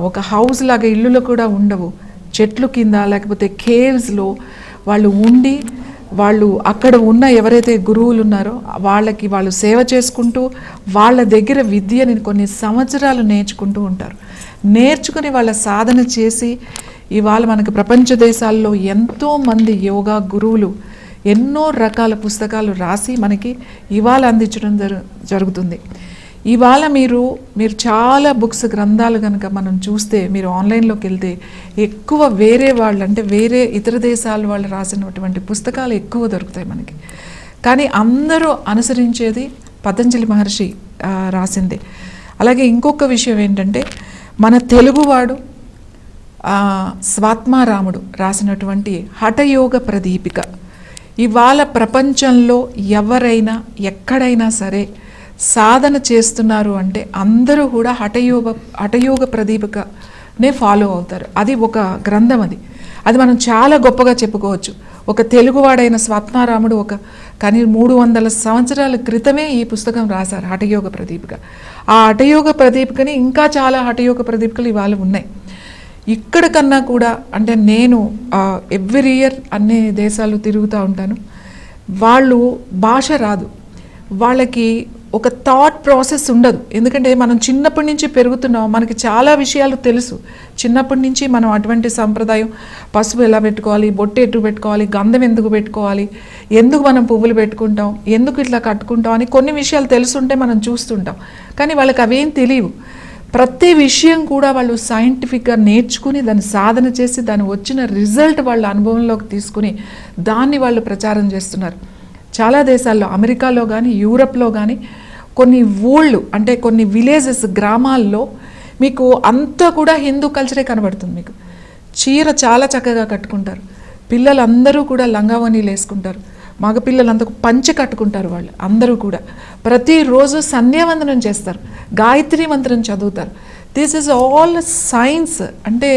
ఒక హౌస్ లాగా ఇల్లులు కూడా ఉండవు. చెట్లు కింద లేకపోతే కేవ్స్లో వాళ్ళు ఉండి, వాళ్ళు అక్కడ ఉన్న ఎవరైతే గురువులు ఉన్నారో వాళ్ళు సేవ చేసుకుంటూ వాళ్ళ దగ్గర విద్యని కొన్ని సంవత్సరాలు నేర్చుకుంటూ ఉంటారు. నేర్చుకుని వాళ్ళ సాధన చేసి ఇవాళ మనకు ప్రపంచ దేశాల్లో ఎంతోమంది యోగా గురువులు ఎన్నో రకాల పుస్తకాలు రాసి మనకి ఇవాళ అందించడం జరుగుతుంది. ఇవాళ మీరు చాలా బుక్స్ గ్రంథాలు కనుక మనం చూస్తే, మీరు ఆన్లైన్లోకి వెళ్తే ఎక్కువ వేరే వాళ్ళు అంటే వేరే ఇతర దేశాల వాళ్ళు రాసినటువంటి పుస్తకాలు ఎక్కువ దొరుకుతాయి మనకి. కానీ అందరూ అనుసరించేది పతంజలి మహర్షి రాసిందే. అలాగే ఇంకొక విషయం ఏంటంటే, మన తెలుగువాడు స్వాత్మారాముడు రాసినటువంటి హఠయోగ ప్రదీపిక ఇవాళ ప్రపంచంలో ఎవరైనా ఎక్కడైనా సరే సాధన చేస్తున్నారు అంటే అందరూ కూడా హఠయోగ ప్రదీపికనే ఫాలో అవుతారు. అది ఒక గ్రంథం, అది మనం చాలా గొప్పగా చెప్పుకోవచ్చు. ఒక తెలుగువాడైన స్వాత్మారాముడు కానీ 300 సంవత్సరాల క్రితమే ఈ పుస్తకం రాశారు, హఠయోగ ప్రదీపిక. ఆ హఠయోగ ప్రదీపికని ఇంకా చాలా హఠయోగ ప్రదీపికలు ఇవాళ ఉన్నాయి. ఇక్కడ కన్నా కూడా అంటే నేను ఎవ్రీ ఇయర్ అన్ని దేశాలు తిరుగుతూ ఉంటాను. వాళ్ళు భాష రాదు, వాళ్ళకి ఒక థాట్ ప్రాసెస్ ఉండదు. ఎందుకంటే మనం చిన్నప్పటి నుంచి పెరుగుతున్నాం, మనకి చాలా విషయాలు తెలుసు. చిన్నప్పటి నుంచి మనం అటువంటి సంప్రదాయం, పసుపు ఎలా పెట్టుకోవాలి, బొట్టు ఎటు పెట్టుకోవాలి, గంధం ఎందుకు పెట్టుకోవాలి, ఎందుకు మనం పువ్వులు పెట్టుకుంటాం, ఎందుకు ఇట్లా కట్టుకుంటాం అని కొన్ని విషయాలు తెలుసుంటే మనం చూస్తుంటాం. కానీ వాళ్ళకి అవేం తెలియవు. ప్రతి విషయం కూడా వాళ్ళు సైంటిఫిక్గా నేర్చుకుని దాన్ని సాధన చేసి దాని వచ్చిన రిజల్ట్ వాళ్ళ అనుభవంలోకి తీసుకుని దాన్ని వాళ్ళు ప్రచారం చేస్తున్నారు. చాలా దేశాల్లో, అమెరికాలో కానీ యూరప్లో కానీ కొన్ని ఊళ్ళు అంటే కొన్ని విలేజెస్, గ్రామాల్లో మీకు అంతా కూడా హిందూ కల్చరే కనబడుతుంది. మీకు చీర చాలా చక్కగా కట్టుకుంటారు, పిల్లలందరూ కూడా లంగావనీలు వేసుకుంటారు, మగపిల్లలంతా పంచె కట్టుకుంటారు. వాళ్ళు అందరూ కూడా ప్రతిరోజు సంధ్యావందనం చేస్తారు, గాయత్రి మంత్రం చదువుతారు. This is all science. అంటే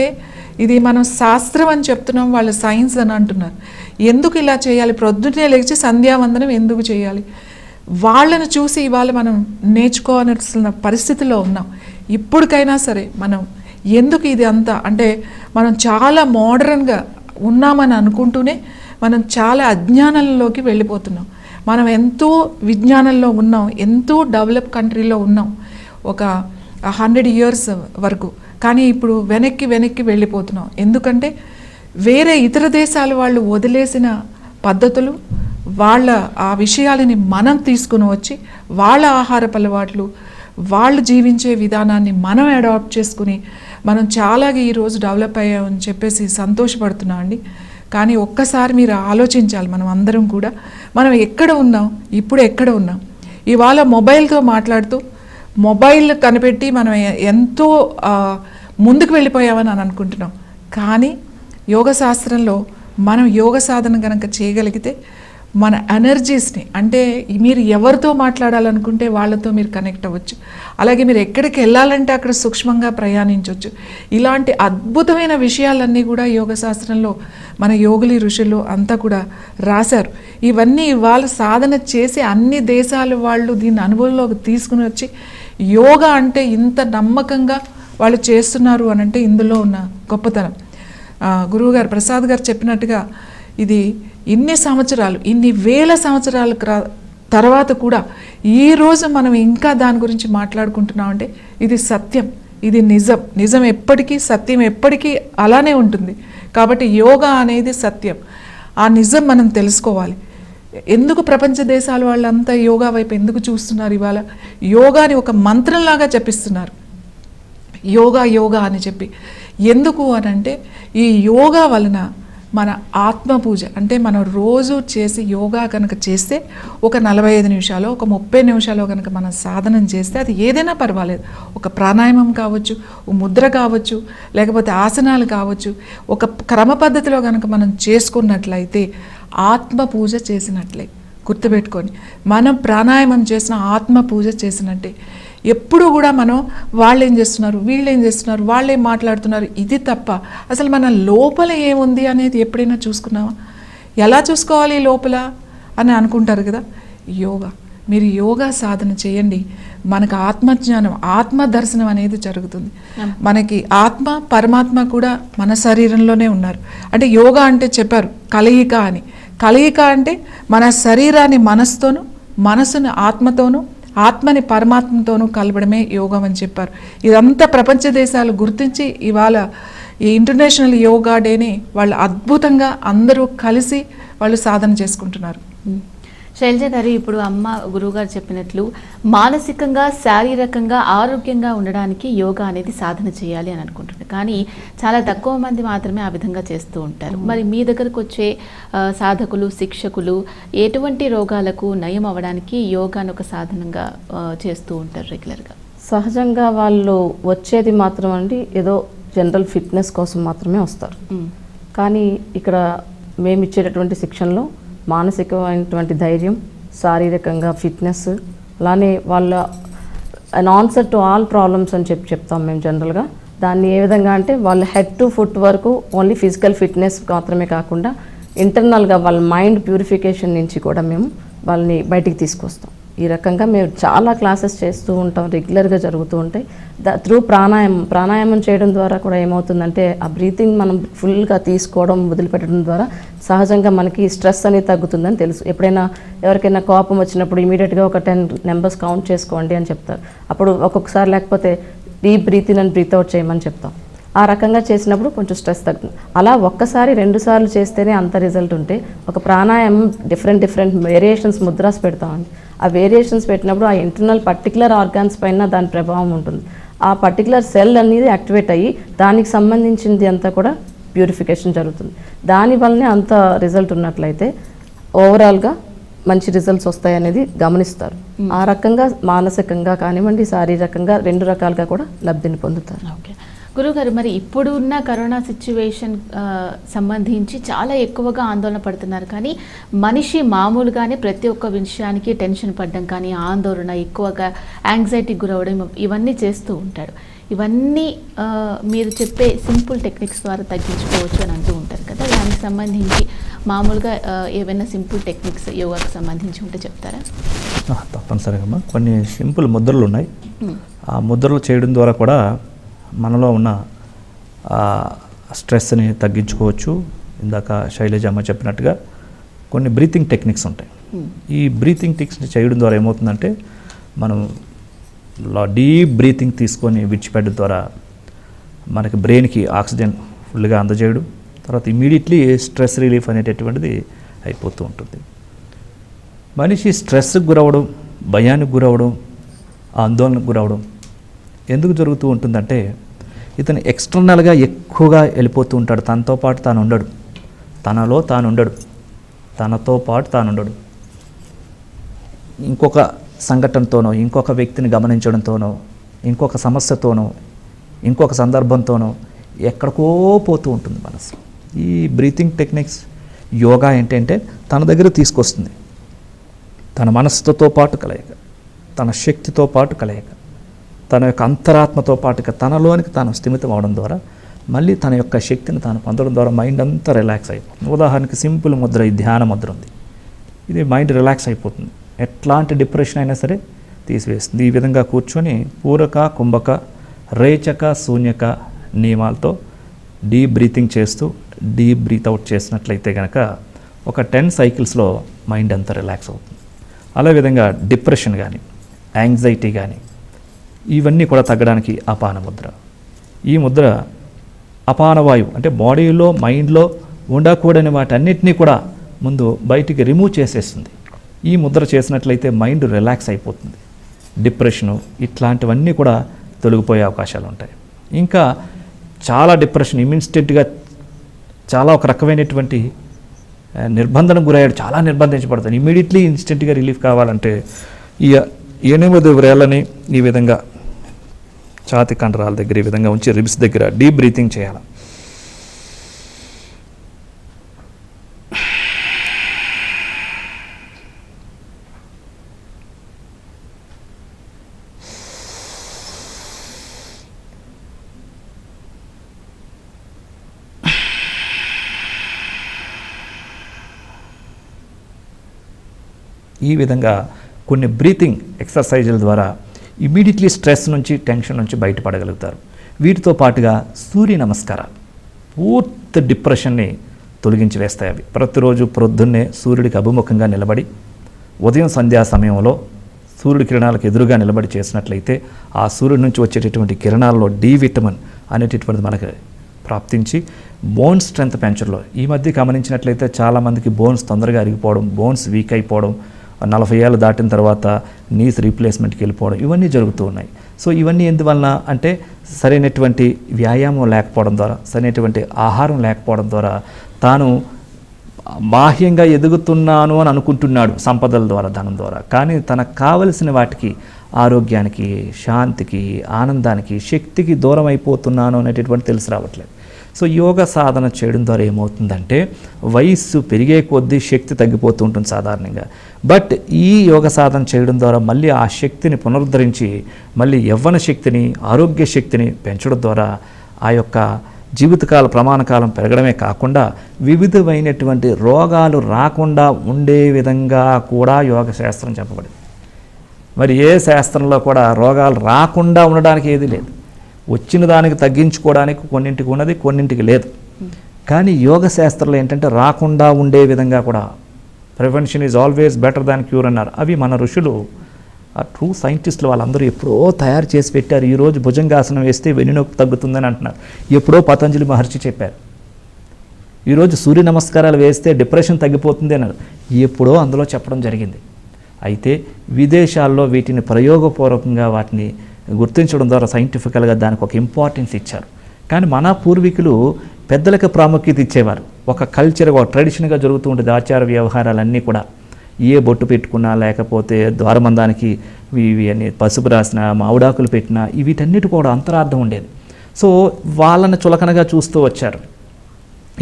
ఇది మనం శాస్త్రం అని చెప్తున్నాం, వాళ్ళు సైన్స్ అని అంటున్నారు. ఎందుకు ఇలా చేయాలి, ప్రొద్దునే లేచి సంధ్యావందనం ఎందుకు చేయాలి? వాళ్ళను చూసి ఇవాళ మనం నేర్చుకోవాల్సిన పరిస్థితిలో ఉన్నాం. ఇప్పటికైనా సరే మనం ఎందుకు ఇది అంతా అంటే మనం చాలా మోడర్న్గా ఉన్నామని అనుకుంటూనే మనం చాలా అజ్ఞానంలోకి వెళ్ళిపోతున్నాం. మనం ఎంతో విజ్ఞానంలో ఉన్నాం, ఎంతో డెవలప్ కంట్రీలో ఉన్నాం ఒక 100 years వరకు. కానీ ఇప్పుడు వెనక్కి వెళ్ళిపోతున్నాం. ఎందుకంటే వేరే ఇతర దేశాల వాళ్ళు వదిలేసిన పద్ధతులు, వాళ్ళ ఆ విషయాలని మనం తీసుకుని వచ్చి వాళ్ళ ఆహారపు అలవాట్లు, వాళ్ళు జీవించే విధానాన్ని మనం అడాప్ట్ చేసుకుని మనం చాలాగా ఈరోజు డెవలప్ అయ్యామని చెప్పేసి సంతోషపడుతున్నాం అండి. కానీ ఒక్కసారి మీరు ఆలోచించాలి, మనం అందరం కూడా మనం ఎక్కడ ఉన్నాం, ఇప్పుడు ఎక్కడ ఉన్నాం. ఇవాళ మొబైల్తో మాట్లాడుతూ మొబైల్ కనిపెట్టి మనం ఎంతో ముందుకు వెళ్ళిపోయామని అని అనుకుంటున్నాం. కానీ యోగ శాస్త్రంలో మనం యోగ సాధన కనుక చేయగలిగితే మన ఎనర్జీస్ని అంటే మీరు ఎవరితో మాట్లాడాలనుకుంటే వాళ్ళతో మీరు కనెక్ట్ అవ్వచ్చు. అలాగే మీరు ఎక్కడికి వెళ్ళాలంటే అక్కడ సూక్ష్మంగా ప్రయాణించవచ్చు. ఇలాంటి అద్భుతమైన విషయాలన్నీ కూడా యోగ శాస్త్రంలో మన యోగులు ఋషులు అంతా కూడా రాశారు. ఇవన్నీ ఇవాళ సాధన చేసి అన్ని దేశాల వాళ్ళు దీన్ని అనుభవంలోకి తీసుకుని వచ్చి యోగా అంటే ఇంత నమ్మకంగా వాళ్ళు చేస్తున్నారు అని అంటే ఇందులో ఉన్న గొప్పతనం. గురువుగారు ప్రసాద్ గారు చెప్పినట్టుగా ఇది ఇన్ని సంవత్సరాలు, ఇన్ని వేల సంవత్సరాల తర్వాత కూడా ఈరోజు మనం ఇంకా దాని గురించి మాట్లాడుకుంటున్నామంటే ఇది సత్యం, ఇది నిజం ఎప్పటికీ, సత్యం ఎప్పటికీ అలానే ఉంటుంది. కాబట్టి యోగా అనేది సత్యం, ఆ నిజం మనం తెలుసుకోవాలి. ఎందుకు ప్రపంచ దేశాల వాళ్ళంతా యోగా వైపు ఎందుకు చూస్తున్నారు? ఇవాళ యోగాని ఒక మంత్రంలాగా చెప్పిస్తున్నారు, యోగా అని చెప్పి. ఎందుకు అని అంటే ఈ యోగా వలన మన ఆత్మ పూజ అంటే మనం రోజు చేసి యోగా కనుక చేస్తే ఒక 45 నిమిషాలు, ఒక 30 నిమిషాలు కనుక మనం సాధనం చేస్తే అది ఏదైనా పర్వాలేదు. ఒక ప్రాణాయామం కావచ్చు, ముద్ర కావచ్చు, లేకపోతే ఆసనాలు కావచ్చు, ఒక క్రమ పద్ధతిలో కనుక మనం చేసుకున్నట్లయితే ఆత్మ పూజ చేసినట్లే. గుర్తుపెట్టుకొని మనం ప్రాణాయామం చేసిన ఆత్మ పూజ చేసినట్టే. ఎప్పుడు కూడా మనం వాళ్ళు ఏం చేస్తున్నారు, వీళ్ళు ఏం చేస్తున్నారు, వాళ్ళు ఏం మాట్లాడుతున్నారు, ఇది తప్ప అసలు మన లోపల ఏముంది అనేది ఎప్పుడైనా చూసుకున్నావా? ఎలా చూసుకోవాలి లోపల అని అనుకుంటారు కదా. మీరు యోగా సాధన చేయండి, మనకు ఆత్మజ్ఞానం, ఆత్మ దర్శనం అనేది జరుగుతుంది. మనకి ఆత్మ పరమాత్మ కూడా మన శరీరంలోనే ఉన్నారు. అంటే యోగా అంటే చెప్పారు కలయిక అని. కలయిక అంటే మన శరీరాన్ని మనసుతోనూ, మనసుని ఆత్మతోనూ, ఆత్మని పరమాత్మతోనూ కలపడమే యోగం అని చెప్పారు. ఇదంతా ప్రపంచ దేశాలు గుర్తించి ఇవాళ ఈ ఇంటర్నేషనల్ యోగా డేని వాళ్ళు అద్భుతంగా అందరూ కలిసి వాళ్ళు సాధన చేసుకుంటున్నారు. శైలజ గారు, ఇప్పుడు అమ్మ గురువుగారు చెప్పినట్లు మానసికంగా శారీరకంగా ఆరోగ్యంగా ఉండడానికి యోగా అనేది సాధన చేయాలి అని అనుకుంటున్నారు, కానీ చాలా తక్కువ మంది మాత్రమే ఆ విధంగా చేస్తూ ఉంటారు. మరి మీ దగ్గరకు వచ్చే సాధకులు, శిక్షకులు ఎటువంటి రోగాలకు నయం అవ్వడానికి యోగాను ఒక సాధనంగా చేస్తూ ఉంటారు రెగ్యులర్గా? సహజంగా వాళ్ళు వచ్చేది మాత్రం అండి ఏదో జనరల్ ఫిట్నెస్ కోసం మాత్రమే వస్తారు. కానీ ఇక్కడ మేము ఇచ్చేటటువంటి శిక్షణలో మానసికమైనటువంటి ధైర్యం, శారీరకంగా ఫిట్నెస్, అలానే వాళ్ళ an answer to all problems అని చెప్తాం మేము జనరల్గా. దాన్ని ఏ విధంగా అంటే వాళ్ళ హెడ్ టు ఫుట్ వరకు ఓన్లీ ఫిజికల్ ఫిట్నెస్ మాత్రమే కాకుండా ఇంటర్నల్గా వాళ్ళ మైండ్ ప్యూరిఫికేషన్ నుంచి కూడా మేము వాళ్ళని బయటికి తీసుకొస్తాం. ఈ రకంగా మేము చాలా క్లాసెస్ చేస్తూ ఉంటాం, రెగ్యులర్గా జరుగుతూ ఉంటాయి. త్రూ ప్రాణాయామం చేయడం ద్వారా కూడా ఏమవుతుందంటే ఆ బ్రీతింగ్ మనం ఫుల్గా తీసుకోవడం, వదిలిపెట్టడం ద్వారా సహజంగా మనకి స్ట్రెస్ అనేది తగ్గుతుందని తెలుసు. ఎప్పుడైనా ఎవరికైనా కోపం వచ్చినప్పుడు ఇమీడియట్గా ఒక 10 నెంబర్స్ కౌంట్ చేసుకోండి అని చెప్తారు. అప్పుడు ఒక్కొక్కసారి లేకపోతే deep breath in and breath out చేయమని చెప్తాం. ఆ రకంగా చేసినప్పుడు కొంచెం స్ట్రెస్ తగ్గుతుంది. అలా ఒక్కసారి 2 సార్లు చేస్తేనే అంత రిజల్ట్ ఉంటే ఒక ప్రాణాయామం డిఫరెంట్ వేరియేషన్స్ ముద్రాస్ పెడతామండి. ఆ వేరియేషన్స్ పెట్టినప్పుడు ఆ ఇంటర్నల్ పర్టికులర్ ఆర్గాన్స్ పైన దాని ప్రభావం ఉంటుంది. ఆ పర్టికులర్ సెల్ అనేది యాక్టివేట్ అయ్యి దానికి సంబంధించింది అంతా కూడా ప్యూరిఫికేషన్ జరుగుతుంది. దానివల్లనే అంత రిజల్ట్ ఉన్నట్లయితే ఓవరాల్గా మంచి రిజల్ట్స్ వస్తాయనేది గమనిస్తారు. ఆ రకంగా మానసికంగా కానివ్వండి, శారీరకంగా 2 రకాలుగా కూడా లబ్ధిని పొందుతారు. ఓకే గురుగారు, మరి ఇప్పుడు ఉన్న కరోనా సిచ్యువేషన్ సంబంధించి చాలా ఎక్కువగా ఆందోళన పడుతున్నారు, కానీ మనిషి మామూలుగానే ప్రతి ఒక్క విషయానికి టెన్షన్ పడడం కానీ, ఆందోళన, ఎక్కువగా యాంగ్జైటీకి గురవడం ఇవన్నీ చేస్తూ ఉంటాడు. ఇవన్నీ మీరు చెప్పే సింపుల్ టెక్నిక్స్ ద్వారా తగ్గించుకోవచ్చు అని అంటూ ఉంటారు కదా, దానికి సంబంధించి మామూలుగా ఏవైనా సింపుల్ టెక్నిక్స్ యోగాకు సంబంధించి ఉంటే చెప్తారా? తప్పనిసరిగా కొన్ని సింపుల్ ముద్రలు ఉన్నాయి. ఆ ముద్రలు చేయడం ద్వారా కూడా మనలో ఉన్న స్ట్రెస్ని తగ్గించుకోవచ్చు. ఇందాక శైలజ అమ్మ చెప్పినట్టుగా కొన్ని బ్రీతింగ్ టెక్నిక్స్ ఉంటాయి. ఈ బ్రీతింగ్ టెక్నిక్స్ని చేయడం ద్వారా ఏమవుతుందంటే మనం డీప్ బ్రీతింగ్ తీసుకొని విడిచిపెట్టడం ద్వారా మనకి బ్రెయిన్కి ఆక్సిజన్ ఫుల్గా అందజేయడం, తర్వాత ఇమీడియట్లీ స్ట్రెస్ రిలీఫ్ అనేటటువంటిది అయిపోతూ ఉంటుంది. మనిషి స్ట్రెస్కి గురవడం, భయానికి గురవడం, ఆందోళనకు గురవడం ఎందుకు జరుగుతూ ఉంటుందంటే ఇతను ఎక్స్టర్నల్గా ఎక్కువగా వెళ్ళిపోతూ ఉంటాడు. తనతో పాటు తాను ఉండడు, తనలో తాను ఉండడు, తనతో పాటు తాను ఉండడు. ఇంకొక సంఘటనతోనో, ఇంకొక వ్యక్తిని గమనించడంతోనో, ఇంకొక సమస్యతోనో, ఇంకొక సందర్భంతోనో ఎక్కడికో పోతూ ఉంటుంది మనసు. ఈ బ్రీతింగ్ టెక్నిక్స్ యోగా ఏంటంటే తన దగ్గర తీసుకొస్తుంది. తన మనస్సుతో పాటు కలయిక, తన శక్తితో పాటు కలయిక, తన యొక్క అంతరాత్మతో పాటుగా తనలోనికి తాను స్థిమితం అవడం ద్వారా మళ్ళీ తన యొక్క శక్తిని తాను పొందడం ద్వారా మైండ్ అంతా రిలాక్స్ అయిపోతుంది. ఉదాహరణకి సింపుల్ ముద్ర, ఈ ధ్యాన ముద్ర ఉంది. ఇది మైండ్ రిలాక్స్ అయిపోతుంది. ఎట్లాంటి డిప్రెషన్ అయినా సరే తీసివేస్తుంది. ఈ విధంగా కూర్చొని పూరక, కుంభక, రేచక, శూన్యక నియమాలతో డీప్ బ్రీతింగ్ చేస్తూ డీప్ బ్రీత్ అవుట్ చేసినట్లయితే కనుక ఒక 10 సైకిల్స్లో మైండ్ అంతా రిలాక్స్ అవుతుంది. అలా విధంగా డిప్రెషన్ కానీ, యాంగ్జైటీ కానీ ఇవన్నీ కూడా తగ్గడానికి అపాన ముద్ర. ఈ ముద్ర అపానవాయువు అంటే బాడీలో, మైండ్లో ఉండకూడని వాటన్నిటినీ కూడా ముందు బయటికి రిమూవ్ చేసేస్తుంది. ఈ ముద్ర చేసినట్లయితే మైండ్ రిలాక్స్ అయిపోతుంది. డిప్రెషను ఇట్లాంటివన్నీ కూడా తొలగిపోయే అవకాశాలు ఉంటాయి. ఇంకా చాలా డిప్రెషన్ ఇన్స్టెంట్గా చాలా ఒక రకమైనటువంటి నిర్బంధనకు గురయ్యాడు, చాలా నిర్బంధించబడతాడు, ఇమీడియట్లీ ఇన్స్టెంట్గా రిలీఫ్ కావాలంటే ఈ 8 వ్రేళ్ళని ఈ విధంగా ఛాతి కండరాల దగ్గర ఈ విధంగా ఉంచి రిబ్స్ దగ్గర డీప్ బ్రీతింగ్ చేయాలి. ఈ విధంగా కొన్ని బ్రీతింగ్ ఎక్సర్సైజుల ద్వారా ఇమీడియట్లీ స్ట్రెస్ నుంచి, టెన్షన్ నుంచి బయటపడగలుగుతారు. వీటితో పాటుగా సూర్య నమస్కారాలు పూర్తి డిప్రెషన్ని తొలగించి వేస్తాయి. అవి ప్రతిరోజు ప్రొద్దున్నే సూర్యుడికి అభిముఖంగా నిలబడి ఉదయం సంధ్యా సమయంలో సూర్యుడి కిరణాలకు ఎదురుగా నిలబడి చేసినట్లయితే ఆ సూర్యుడి నుంచి వచ్చేటటువంటి కిరణాల్లో డి విటమిన్ అనేటటువంటిది మనకి ప్రాప్తించి బోన్స్ స్ట్రెంత్ పెంచడంలో ఈ మధ్య గమనించినట్లయితే చాలామందికి బోన్స్ తొందరగా అరిగిపోవడం, బోన్స్ వీక్ అయిపోవడం, 40 ఏళ్ళు దాటిన తర్వాత నీస్ రీప్లేస్మెంట్కి వెళ్ళిపోవడం ఇవన్నీ జరుగుతూ ఉన్నాయి. సో ఇవన్నీ ఎందువలన అంటే సరైనటువంటి వ్యాయామం లేకపోవడం ద్వారా, సరైనటువంటి ఆహారం లేకపోవడం ద్వారా తాను బాహ్యంగా ఎదుగుతున్నాను అని అనుకుంటున్నాడు సంపదల ద్వారా, ధనం ద్వారా. కానీ తనకు కావలసిన వాటికి, ఆరోగ్యానికి, శాంతికి, ఆనందానికి, శక్తికి దూరం అయిపోతున్నాను అనేటటువంటి తెలిసి రావట్లేదు. సో యోగా సాధన చేయడం ద్వారా ఏమవుతుందంటే వయస్సు పెరిగే కొద్దీ శక్తి తగ్గిపోతూ ఉంటుంది సాధారణంగా. బట్ ఈ యోగ సాధన చేయడం ద్వారా మళ్ళీ ఆ శక్తిని పునరుద్ధరించి మళ్ళీ యవ్వన శక్తిని, ఆరోగ్య శక్తిని పెంచడం ద్వారా ఆ యొక్క జీవితకాల ప్రమాణకాలం పెరగడమే కాకుండా వివిధమైనటువంటి రోగాలు రాకుండా ఉండే విధంగా కూడా యోగ శాస్త్రం చెప్పబడింది. మరి ఏ శాస్త్రంలో కూడా రోగాలు రాకుండా ఉండడానికి ఏది లేదు. వచ్చిన దానికి తగ్గించుకోవడానికి కొన్నింటికి ఉన్నది, కొన్నింటికి లేదు. కానీ యోగ శాస్త్రంలో ఏంటంటే రాకుండా ఉండే విధంగా కూడా prevention is always better than cure అన్నారు. అవి మన ఋషులు, ఆ ట్రూ సైంటిస్టులు వాళ్ళందరూ ఎప్పుడో తయారు చేసి పెట్టారు. ఈరోజు భుజంగాసనం వేస్తే వెన్నునొప్పి తగ్గుతుందని అంటున్నారు. ఎప్పుడో పతంజలి మహర్షి చెప్పారు. ఈరోజు సూర్య నమస్కారాలు వేస్తే డిప్రెషన్ తగ్గిపోతుంది అన్నారు. ఎప్పుడో అందులో చెప్పడం జరిగింది. అయితే విదేశాల్లో వీటిని ప్రయోగపూర్వకంగా వాటిని గుర్తించడం ద్వారా సైంటిఫికల్గా దానికి ఒక ఇంపార్టెన్స్ ఇచ్చారు. కానీ మన పూర్వీకులు పెద్దలకు ప్రాముఖ్యత ఇచ్చేవారు. ఒక కల్చర్, ఒక ట్రెడిషన్గా జరుగుతూ ఉంటుంది ఆచార వ్యవహారాలన్నీ కూడా. ఏ బొట్టు పెట్టుకున్నా, లేకపోతే ద్వారబంధానికి ఇవి అన్ని పసుపు రాసిన, మామిడాకులు పెట్టినా వీటన్నిటి కూడా అంతరార్థం ఉండేది. సో వాళ్ళని చులకనగా చూస్తూ వచ్చారు.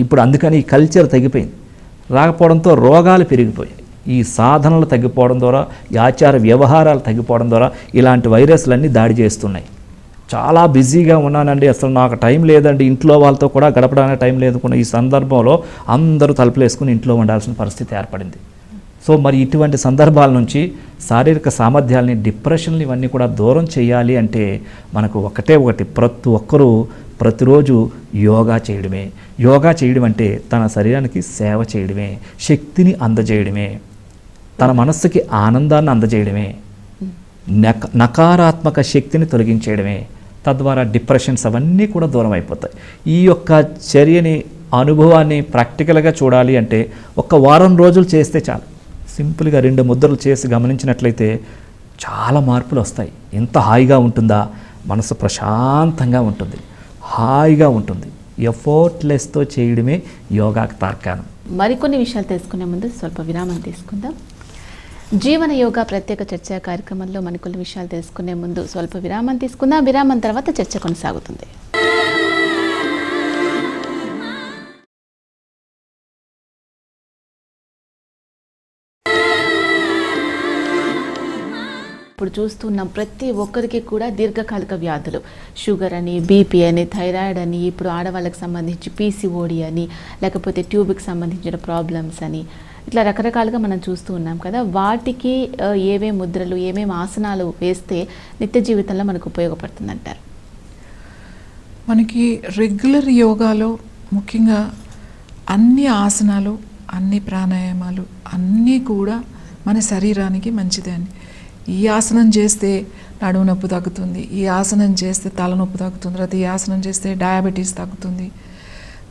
ఇప్పుడు అందుకని ఈ కల్చర్ తగ్గిపోయింది. రాకపోవడంతో రోగాలు పెరిగిపోయాయి. ఈ సాధనలు తగ్గిపోవడం ద్వారా, ఈ ఆచార వ్యవహారాలు తగ్గిపోవడం ద్వారా ఇలాంటి వైరస్లన్నీ దాడి చేస్తున్నాయి. చాలా బిజీగా ఉన్నానండి, అసలు నాకు టైం లేదండి, ఇంట్లో వాళ్ళతో కూడా గడపడానికి టైం లేదుకున్న ఈ సందర్భంలో అందరూ తలుపులు వేసుకుని ఇంట్లో ఉండాల్సిన పరిస్థితి ఏర్పడింది. సో మరి ఇటువంటి సందర్భాల నుంచి శారీరక సామర్థ్యాలని, డిప్రెషన్లు ఇవన్నీ కూడా దూరం చేయాలి అంటే మనకు ఒకటి ప్రతి ఒక్కరూ ప్రతిరోజు యోగా చేయడమే. యోగా చేయడం అంటే తన శరీరానికి సేవ చేయడమే, శక్తిని అందజేయడమే, తన మనస్సుకి ఆనందాన్ని అందజేయడమే, నకారాత్మక శక్తిని తొలగించేయడమే. తద్వారా డిప్రెషన్స్ అవన్నీ కూడా దూరం అయిపోతాయి. ఈ యొక్క చర్యని, అనుభవాన్ని ప్రాక్టికల్గా చూడాలి అంటే ఒక వారం రోజులు చేస్తే చాలు. సింపుల్గా 2 ముద్రలు చేసి గమనించినట్లయితే చాలా మార్పులు వస్తాయి. ఎంత హాయిగా ఉంటుందా, మనసు ప్రశాంతంగా ఉంటుంది, హాయిగా ఉంటుంది. ఎఫర్ట్లెస్తో చేయడమే యోగాకి తార్కాణం. మరికొన్ని విషయాలు తెలుసుకునే ముందు స్వల్ప విరామం తీసుకుందాం. జీవన యోగా ప్రత్యేక చర్చా కార్యక్రమంలో మరికొన్ని విషయాలు తెలుసుకునే ముందు స్వల్ప విరామం తీసుకుందాం. విరామం తర్వాత చర్చ కొనసాగుతుంది. ఇప్పుడు చూస్తున్నాం ప్రతి ఒక్కరికి కూడా దీర్ఘకాలిక వ్యాధులు, షుగర్ అని, బీపీ అని, థైరాయిడ్ అని, ఇప్పుడు ఆడవాళ్ళకి సంబంధించి పీసీఓడి అని, లేకపోతే ట్యూబ్కి సంబంధించిన ప్రాబ్లమ్స్ అని, ఇట్లా రకరకాలుగా మనం చూస్తూ ఉన్నాం కదా. వాటికి ఏమేమి ముద్రలు, ఏమేమి ఆసనాలు వేస్తే నిత్య జీవితంలో మనకు ఉపయోగపడుతుందంటారు? మనకి రెగ్యులర్ యోగాలో ముఖ్యంగా అన్ని ఆసనాలు, అన్ని ప్రాణాయామాలు అన్నీ కూడా మన శరీరానికి మంచిదే అండి. ఈ ఆసనం చేస్తే నడుము నొప్పి తగ్గుతుంది, ఈ ఆసనం చేస్తే తలనొప్పి తగ్గుతుంది, తర్వాత ఈ ఆసనం చేస్తే డయాబెటీస్ తగ్గుతుంది,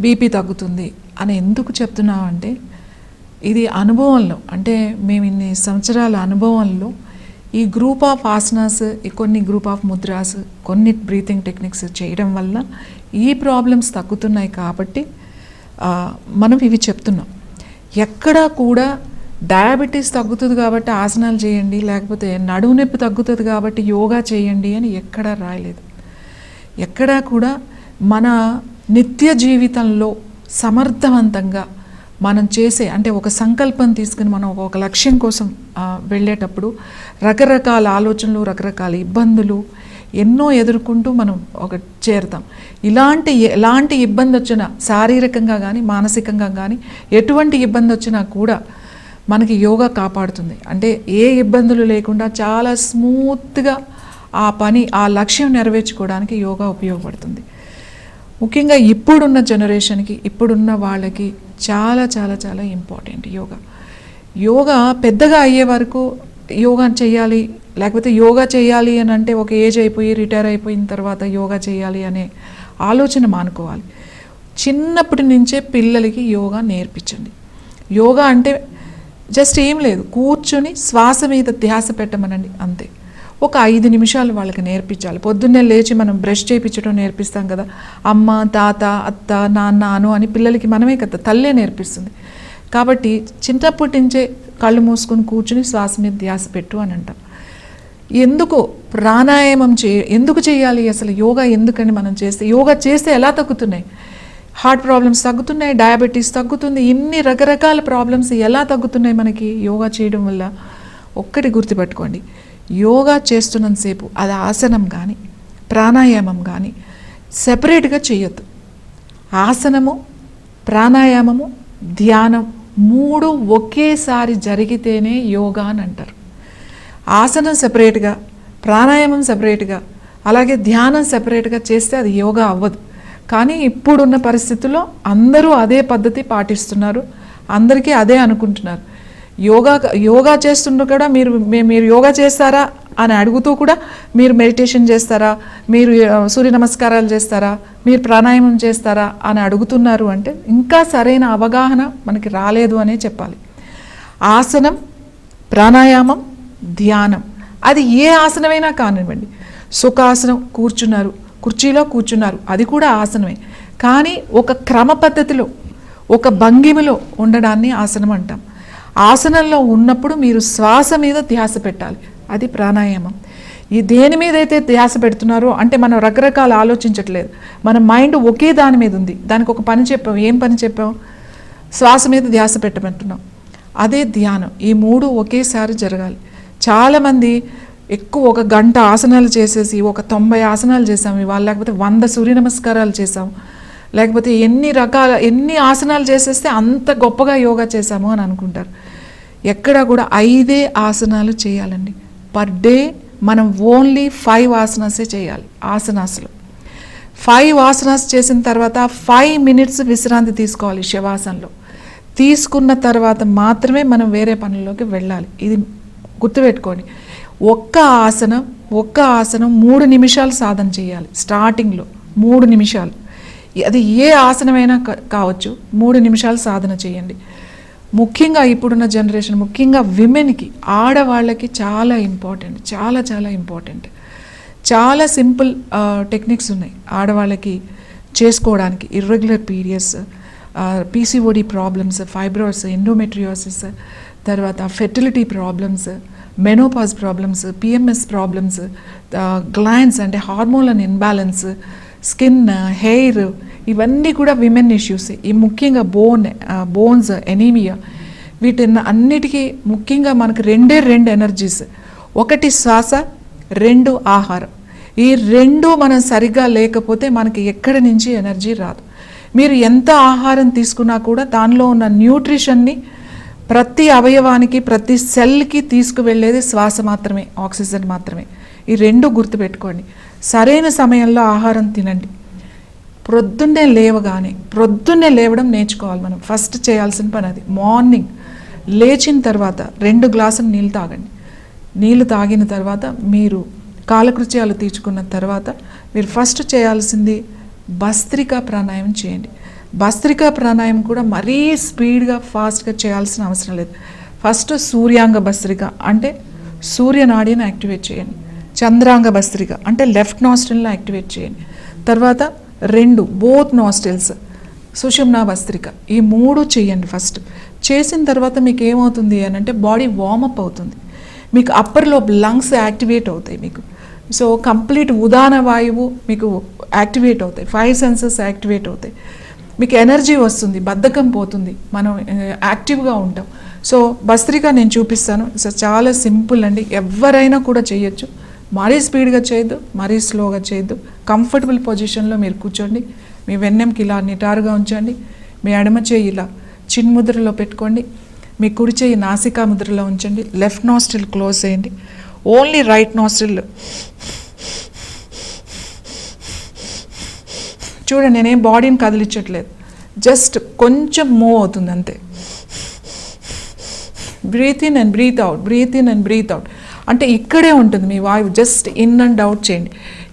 బీపీ తగ్గుతుంది అని ఎందుకు చెప్తున్నామంటే ఇది అనుభవంలో, అంటే మేము ఇన్ని సంవత్సరాల అనుభవంలో ఈ గ్రూప్ ఆఫ్ ఆసనాస్, కొన్ని గ్రూప్ ఆఫ్ ముద్రాస్, కొన్ని బ్రీతింగ్ టెక్నిక్స్ చేయడం వల్ల ఈ ప్రాబ్లమ్స్ తగ్గుతున్నాయి. కాబట్టి మనం ఇవి చెప్తున్నాం. ఎక్కడా కూడా డయాబెటీస్ తగ్గుతుంది కాబట్టి ఆసనాలు చేయండి, లేకపోతే నడుము నొప్పి తగ్గుతుంది కాబట్టి యోగా చేయండి అని ఎక్కడా రాయలేదు. ఎక్కడా కూడా మన నిత్య జీవితంలో సమర్థవంతంగా మనం చేసే, అంటే ఒక సంకల్పం తీసుకుని మనం ఒక లక్ష్యం కోసం వెళ్ళేటప్పుడు రకరకాల ఆలోచనలు, రకరకాల ఇబ్బందులు ఎన్నో ఎదుర్కొంటూ మనం చేరుతాం. ఎలాంటి ఇబ్బంది వచ్చినా, శారీరకంగా కానీ మానసికంగా కానీ ఎటువంటి ఇబ్బంది వచ్చినా కూడా మనకి యోగా కాపాడుతుంది. అంటే ఏ ఇబ్బందులు లేకుండా చాలా స్మూత్గా ఆ పని, ఆ లక్ష్యం నెరవేర్చుకోవడానికి యోగా ఉపయోగపడుతుంది. ముఖ్యంగా ఇప్పుడున్న జనరేషన్కి, ఇప్పుడున్న వాళ్ళకి చాలా చాలా చాలా ఇంపార్టెంట్ యోగా. పెద్దగా అయ్యే వరకు యోగా చేయాలి, లేకపోతే యోగా చేయాలి అని అంటే ఒక ఏజ్ అయిపోయి రిటైర్ అయిపోయిన తర్వాత యోగా చేయాలి అనే ఆలోచన మానుకోవాలి. చిన్నప్పటి నుంచే పిల్లలకి యోగా నేర్పించండి. యోగా అంటే జస్ట్ ఏం లేదు, కూర్చొని శ్వాస మీద ధ్యాస పెట్టమనండి అంతే. ఒక 5 నిమిషాలు వాళ్ళకి నేర్పించాలి. పొద్దున్నే లేచి మనం బ్రష్ చేయించడం నేర్పిస్తాం కదా, అమ్మ, తాత, అత్త, నాన్న, అను అని పిల్లలకి మనమే కదా, తల్లే నేర్పిస్తుంది. కాబట్టి చిన్నప్పటి నుంచే కళ్ళు మూసుకొని కూర్చుని శ్వాస మీద ధ్యాస పెట్టు అని అంటాం. ఎందుకు ప్రాణాయామం ఎందుకు చేయాలి అసలు? యోగా ఎందుకని మనం చేస్తే, యోగా చేస్తే ఎలా తగ్గుతున్నాయి? హార్ట్ ప్రాబ్లమ్స్ తగ్గుతున్నాయి, డయాబెటీస్ తగ్గుతుంది, ఇన్ని రకరకాల ప్రాబ్లమ్స్ ఎలా తగ్గుతున్నాయి మనకి యోగా చేయడం వల్ల? ఒక్కటి గుర్తుపెట్టుకోండి, యోగా చేస్తున్నంతసేపు అది ఆసనం కానీ ప్రాణాయామం కానీ సెపరేట్గా చేయొద్దు. ఆసనము, ప్రాణాయామము, ధ్యానం 3 ఒకేసారి జరిగితేనే యోగా అని అంటారు. ఆసనం సెపరేట్గా, ప్రాణాయామం సెపరేట్గా, అలాగే ధ్యానం సెపరేట్గా చేస్తే అది యోగా అవ్వదు. కానీ ఇప్పుడున్న పరిస్థితుల్లో అందరూ అదే పద్ధతి పాటిస్తున్నారు, అందరికీ అదే అనుకుంటున్నారు. యోగా చేస్తుండో కూడా మీరు యోగా చేస్తారా అని అడుగుతూ కూడా మీరు మెడిటేషన్ చేస్తారా, మీరు సూర్య నమస్కారాలు చేస్తారా, మీరు ప్రాణాయామం చేస్తారా అని అడుగుతున్నారు. అంటే ఇంకా సరైన అవగాహన మనకి రాలేదు అనే చెప్పాలి. ఆసనం, ప్రాణాయామం, ధ్యానం, అది ఏ ఆసనమైనా కానివ్వండి. సుఖాసనం, కూర్చున్నారు, కుర్చీలో కూర్చున్నారు, అది కూడా ఆసనమే. కానీ ఒక క్రమ పద్ధతిలో, ఒక భంగిమలో ఉండడాన్ని ఆసనం అంటాం. ఆసనంలో ఉన్నప్పుడు మీరు శ్వాస మీద ధ్యాస పెట్టాలి, అది ప్రాణాయామం. ఈ దేని మీద అయితే ధ్యాస పెడుతున్నారో, అంటే మనం రకరకాల ఆలోచించట్లేదు, మన మైండ్ ఒకే దాని మీద ఉంది. దానికి ఒక పని చెప్పాం, ఏం పని చెప్పాం? శ్వాస మీద ధ్యాస పెట్టమంటున్నాం, అదే ధ్యానం. ఈ 3 ఒకేసారి జరగాలి. చాలామంది ఎక్కువ 1 గంట ఆసనాలు చేసేసి ఒక 90 ఆసనాలు చేసాము ఇవాళ, లేకపోతే 100 సూర్య నమస్కారాలు చేసాము, లేకపోతే ఎన్ని ఆసనాలు చేసేస్తే అంత గొప్పగా యోగా చేసాము అని అనుకుంటారు. ఎక్కడ కూడా 5 ఆసనాలు చేయాలండి పర్ డే. మనం ఓన్లీ 5 ఆసనాసే చేయాలి. ఆసనాసులు 5 ఆసనాస్ చేసిన తర్వాత 5 మినిట్స్ విశ్రాంతి తీసుకోవాలి శవాసనలో. తీసుకున్న తర్వాత మాత్రమే మనం వేరే పనుల్లోకి వెళ్ళాలి. ఇది గుర్తుపెట్టుకోండి. ఒక్క ఆసనం 3 నిమిషాలు సాధన చేయాలి. స్టార్టింగ్లో 3 నిమిషాలు, అది ఏ ఆసనమైనా కావచ్చు, 3 నిమిషాలు సాధన చేయండి. ముఖ్యంగా ఇప్పుడున్న జనరేషన్, ముఖ్యంగా విమెన్కి, ఆడవాళ్ళకి చాలా ఇంపార్టెంట్, చాలా చాలా ఇంపార్టెంట్. చాలా సింపుల్ టెక్నిక్స్ ఉన్నాయి ఆడవాళ్ళకి చేసుకోవడానికి. Irregular periods, PCOD problems, fibroids, endometriosis, తర్వాత fertility problems, menopause problems, PMS problems, glands అంటే హార్మోనల్ ఇన్బ్యాలెన్స్, స్కిన్, హెయిర్, ఇవన్నీ కూడా విమెన్ ఇష్యూస్. ఈ ముఖ్యంగా బోన్స్, ఎనీమియా, వీటిని అన్నిటికీ ముఖ్యంగా మనకు 2 ఎనర్జీస్. 1 శ్వాస, 2 ఆహారం. ఈ 2 మనం సరిగ్గా లేకపోతే మనకి ఎక్కడి నుంచి ఎనర్జీ రాదు. మీరు ఎంత ఆహారం తీసుకున్నా కూడా దానిలో ఉన్న న్యూట్రిషన్ని ప్రతి అవయవానికి, ప్రతి సెల్కి తీసుకువెళ్ళేది శ్వాస మాత్రమే, ఆక్సిజన్ మాత్రమే. ఈ 2 గుర్తుపెట్టుకోండి. సరైన సమయంలో ఆహారం తినండి. ప్రొద్దున్నే లేవడం నేర్చుకోవాలి మనం. ఫస్ట్ చేయాల్సిన పని అది. మార్నింగ్ లేచిన తర్వాత 2 గ్లాసులు నీళ్ళు తాగండి. నీళ్ళు తాగిన తర్వాత మీరు కాలకృత్యాలు తీర్చుకున్న తర్వాత మీరు ఫస్ట్ చేయాల్సింది భస్త్రికా ప్రాణాయామం చేయండి. భస్త్రికా ప్రాణాయామం కూడా మరీ స్పీడ్గా, ఫాస్ట్గా చేయాల్సిన అవసరం లేదు. ఫస్ట్ సూర్యాంగ భస్త్రిక అంటే సూర్యనాడిని యాక్టివేట్ చేయండి. చంద్రాంగ భస్త్రిక అంటే లెఫ్ట్ నాస్ట్రిల్ని యాక్టివేట్ చేయండి. తర్వాత 2 బోత్ నాస్ట్రిల్స్ సుషుమ్నా భస్త్రిక, ఈ 3 చేయండి ఫస్ట్. చేసిన తర్వాత మీకు ఏమవుతుంది అని అంటే బాడీ వార్మప్ అవుతుంది, మీకు అప్పర్ లోబ్ లంగ్స్ యాక్టివేట్ అవుతాయి మీకు. సో కంప్లీట్ ఉదాన వాయువు మీకు యాక్టివేట్ అవుతాయి, 5 సెన్సెస్ యాక్టివేట్ అవుతాయి, మీకు ఎనర్జీ వస్తుంది, బద్ధకం పోతుంది, మనం యాక్టివ్గా ఉంటాం. సో భస్త్రిక నేను చూపిస్తాను. సో చాలా సింపుల్ అండి, ఎవరైనా కూడా చేయొచ్చు. మరీ స్పీడ్గా చేయొద్దు, మరీ స్లోగా చేయొద్దు. కంఫర్టబుల్ పొజిషన్లో మీరు కూర్చోండి. మీ వెన్నెంకి ఇలా నిటారుగా ఉంచండి. మీ ఎడమ చేయి ఇలా చిన్ముద్రలో పెట్టుకోండి. మీ కుడి చేయి నాసికా ముద్రలో ఉంచండి. లెఫ్ట్ నాస్ట్రిల్ క్లోజ్ చేయండి. ఓన్లీ రైట్ నాస్ట్రిల్ చూడండి. నేనేం బాడీని కదిలించట్లేదు, జస్ట్ కొంచెం మూవ్ అవుతుంది అంతే. Breath in and breath out, breath in and breath out అంటే ఇక్కడే ఉంటుంది మీ వాయువు. జస్ట్ ఇన్ అండ్ అవుట్ చేయండి.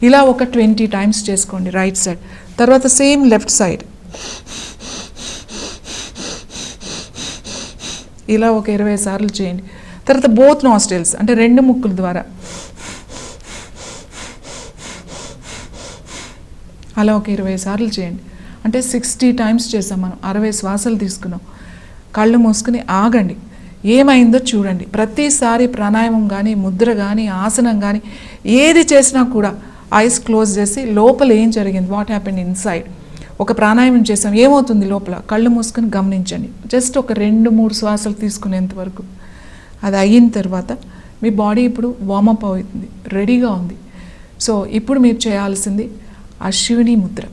ఇలా ఒక 20 టైమ్స్ చేసుకోండి రైట్ సైడ్. తర్వాత సేమ్ లెఫ్ట్ సైడ్ ఇలా ఒక 20 సార్లు చేయండి. తర్వాత బోత్ నాస్ట్రిల్స్ అంటే 2 ముక్కుల ద్వారా అలా ఒక 20 సార్లు చేయండి. అంటే 60 టైమ్స్ చేసాం మనం. 60 శ్వాసలు తీసుకున్నాం. కళ్ళు మూసుకుని ఆగండి, ఏమైందో చూడండి. ప్రతిసారి ప్రాణాయామం కానీ, ముద్ర కానీ, ఆసనం కానీ ఏది చేసినా కూడా ఐస్ క్లోజ్ చేసి లోపల ఏం జరిగింది, వాట్ హ్యాపెండ్ ఇన్సైడ్. ఒక ప్రాణాయామం చేసాం, ఏమవుతుంది లోపల, కళ్ళు మూసుకొని గమనించండి. జస్ట్ ఒక 2-3 శ్వాసలు తీసుకునేంత వరకు. అది అయిన తర్వాత మీ బాడీ ఇప్పుడు వార్మప్ అవుతుంది, రెడీగా ఉంది. సో ఇప్పుడు మీరు చేయాల్సింది Ashwini Mudra.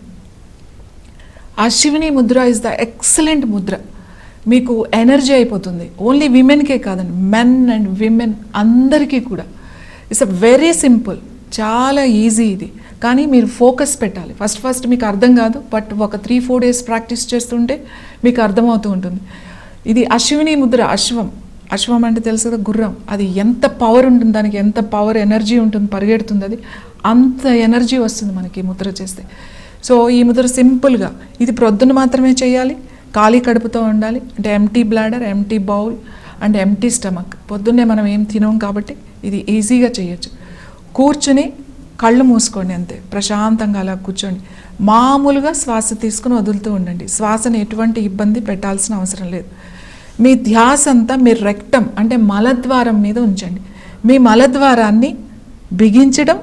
Ashwini Mudra is the excellent Mudra. మీకు ఎనర్జీ అయిపోతుంది. ఓన్లీ విమెన్కే కాదండి, మెన్ అండ్ విమెన్ అందరికీ కూడా. ఇట్స్ అ వెరీ సింపుల్, చాలా ఈజీ ఇది. కానీ మీరు ఫోకస్ పెట్టాలి. ఫస్ట్ మీకు అర్థం కాదు, బట్ ఒక 3-4 డేస్ ప్రాక్టీస్ చేస్తుంటే మీకు అర్థమవుతూ ఉంటుంది. ఇది అశ్విని ముద్ర. అశ్వం అంటే తెలుసు కదా, గుర్రం. అది ఎంత పవర్ ఉంటుంది, దానికి ఎంత పవర్ ఎనర్జీ ఉంటుంది, పరిగెడుతుంది. అది అంత ఎనర్జీ వస్తుంది మనకి ఈ ముద్ర చేస్తే. సో ఈ ముద్ర సింపుల్గా, ఇది ప్రొద్దున మాత్రమే చేయాలి, ఖాళీ కడుపుతో ఉండాలి. అంటే empty bladder, empty bowl and empty stomach. పొద్దున్నే మనం ఏం తినం కాబట్టి ఇది ఈజీగా చేయొచ్చు. కూర్చుని కళ్ళు మూసుకోండి, అంతే ప్రశాంతంగా అలా కూర్చోండి. మామూలుగా శ్వాస తీసుకుని వదులుతూ ఉండండి. శ్వాసను ఎటువంటి ఇబ్బంది పెట్టాల్సిన అవసరం లేదు. మీ ధ్యాస అంతా మీ రెక్టం అంటే మలద్వారం మీద ఉంచండి. మీ మలద్వారాన్ని బిగించడం,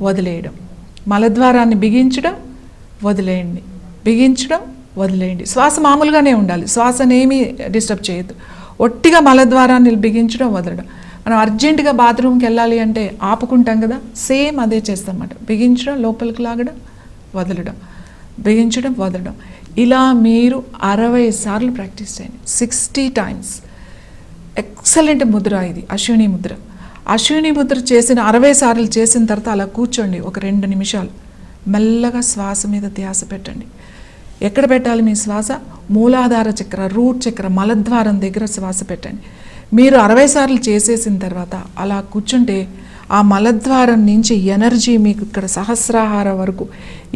వదిలేయడం. మలద్వారాన్ని బిగించడం, వదిలేయండి, బిగించడం, వదిలేయండి. శ్వాస మామూలుగానే ఉండాలి, శ్వాసనేమీ డిస్టర్బ్ చేయొద్దు. ఒట్టిగా మలద్వారాన్ని బిగించడం, వదలడం. మనం అర్జెంటుగా బాత్రూమ్కి వెళ్ళాలి అంటే ఆపుకుంటాం కదా, సేమ్ అదే చేస్తాం అన్నమాట. బిగించడం, లోపలికి లాగడం, వదలడం, బిగించడం, వదలడం. ఇలా మీరు 60 సార్లు ప్రాక్టీస్ చేయండి, 60 టైమ్స్. ఎక్సలెంట్ ముద్ర ఇది అశ్విని ముద్ర. అశ్విని ముద్ర చేసిన 60 సార్లు చేసిన తర్వాత అలా కూర్చోండి ఒక 2 నిమిషాలు. మెల్లగా శ్వాస మీద ధ్యాస పెట్టండి. ఎక్కడ పెట్టాలి మీ శ్వాస? మూలాధార చక్ర, రూట్ చక్ర, మలద్వారం దగ్గర శ్వాస పెట్టండి. మీరు 60 సార్లు చేసేసిన తర్వాత అలా కూర్చుంటే ఆ మలద్వారం నుంచి ఎనర్జీ మీకు ఇక్కడ సహస్రాహార వరకు,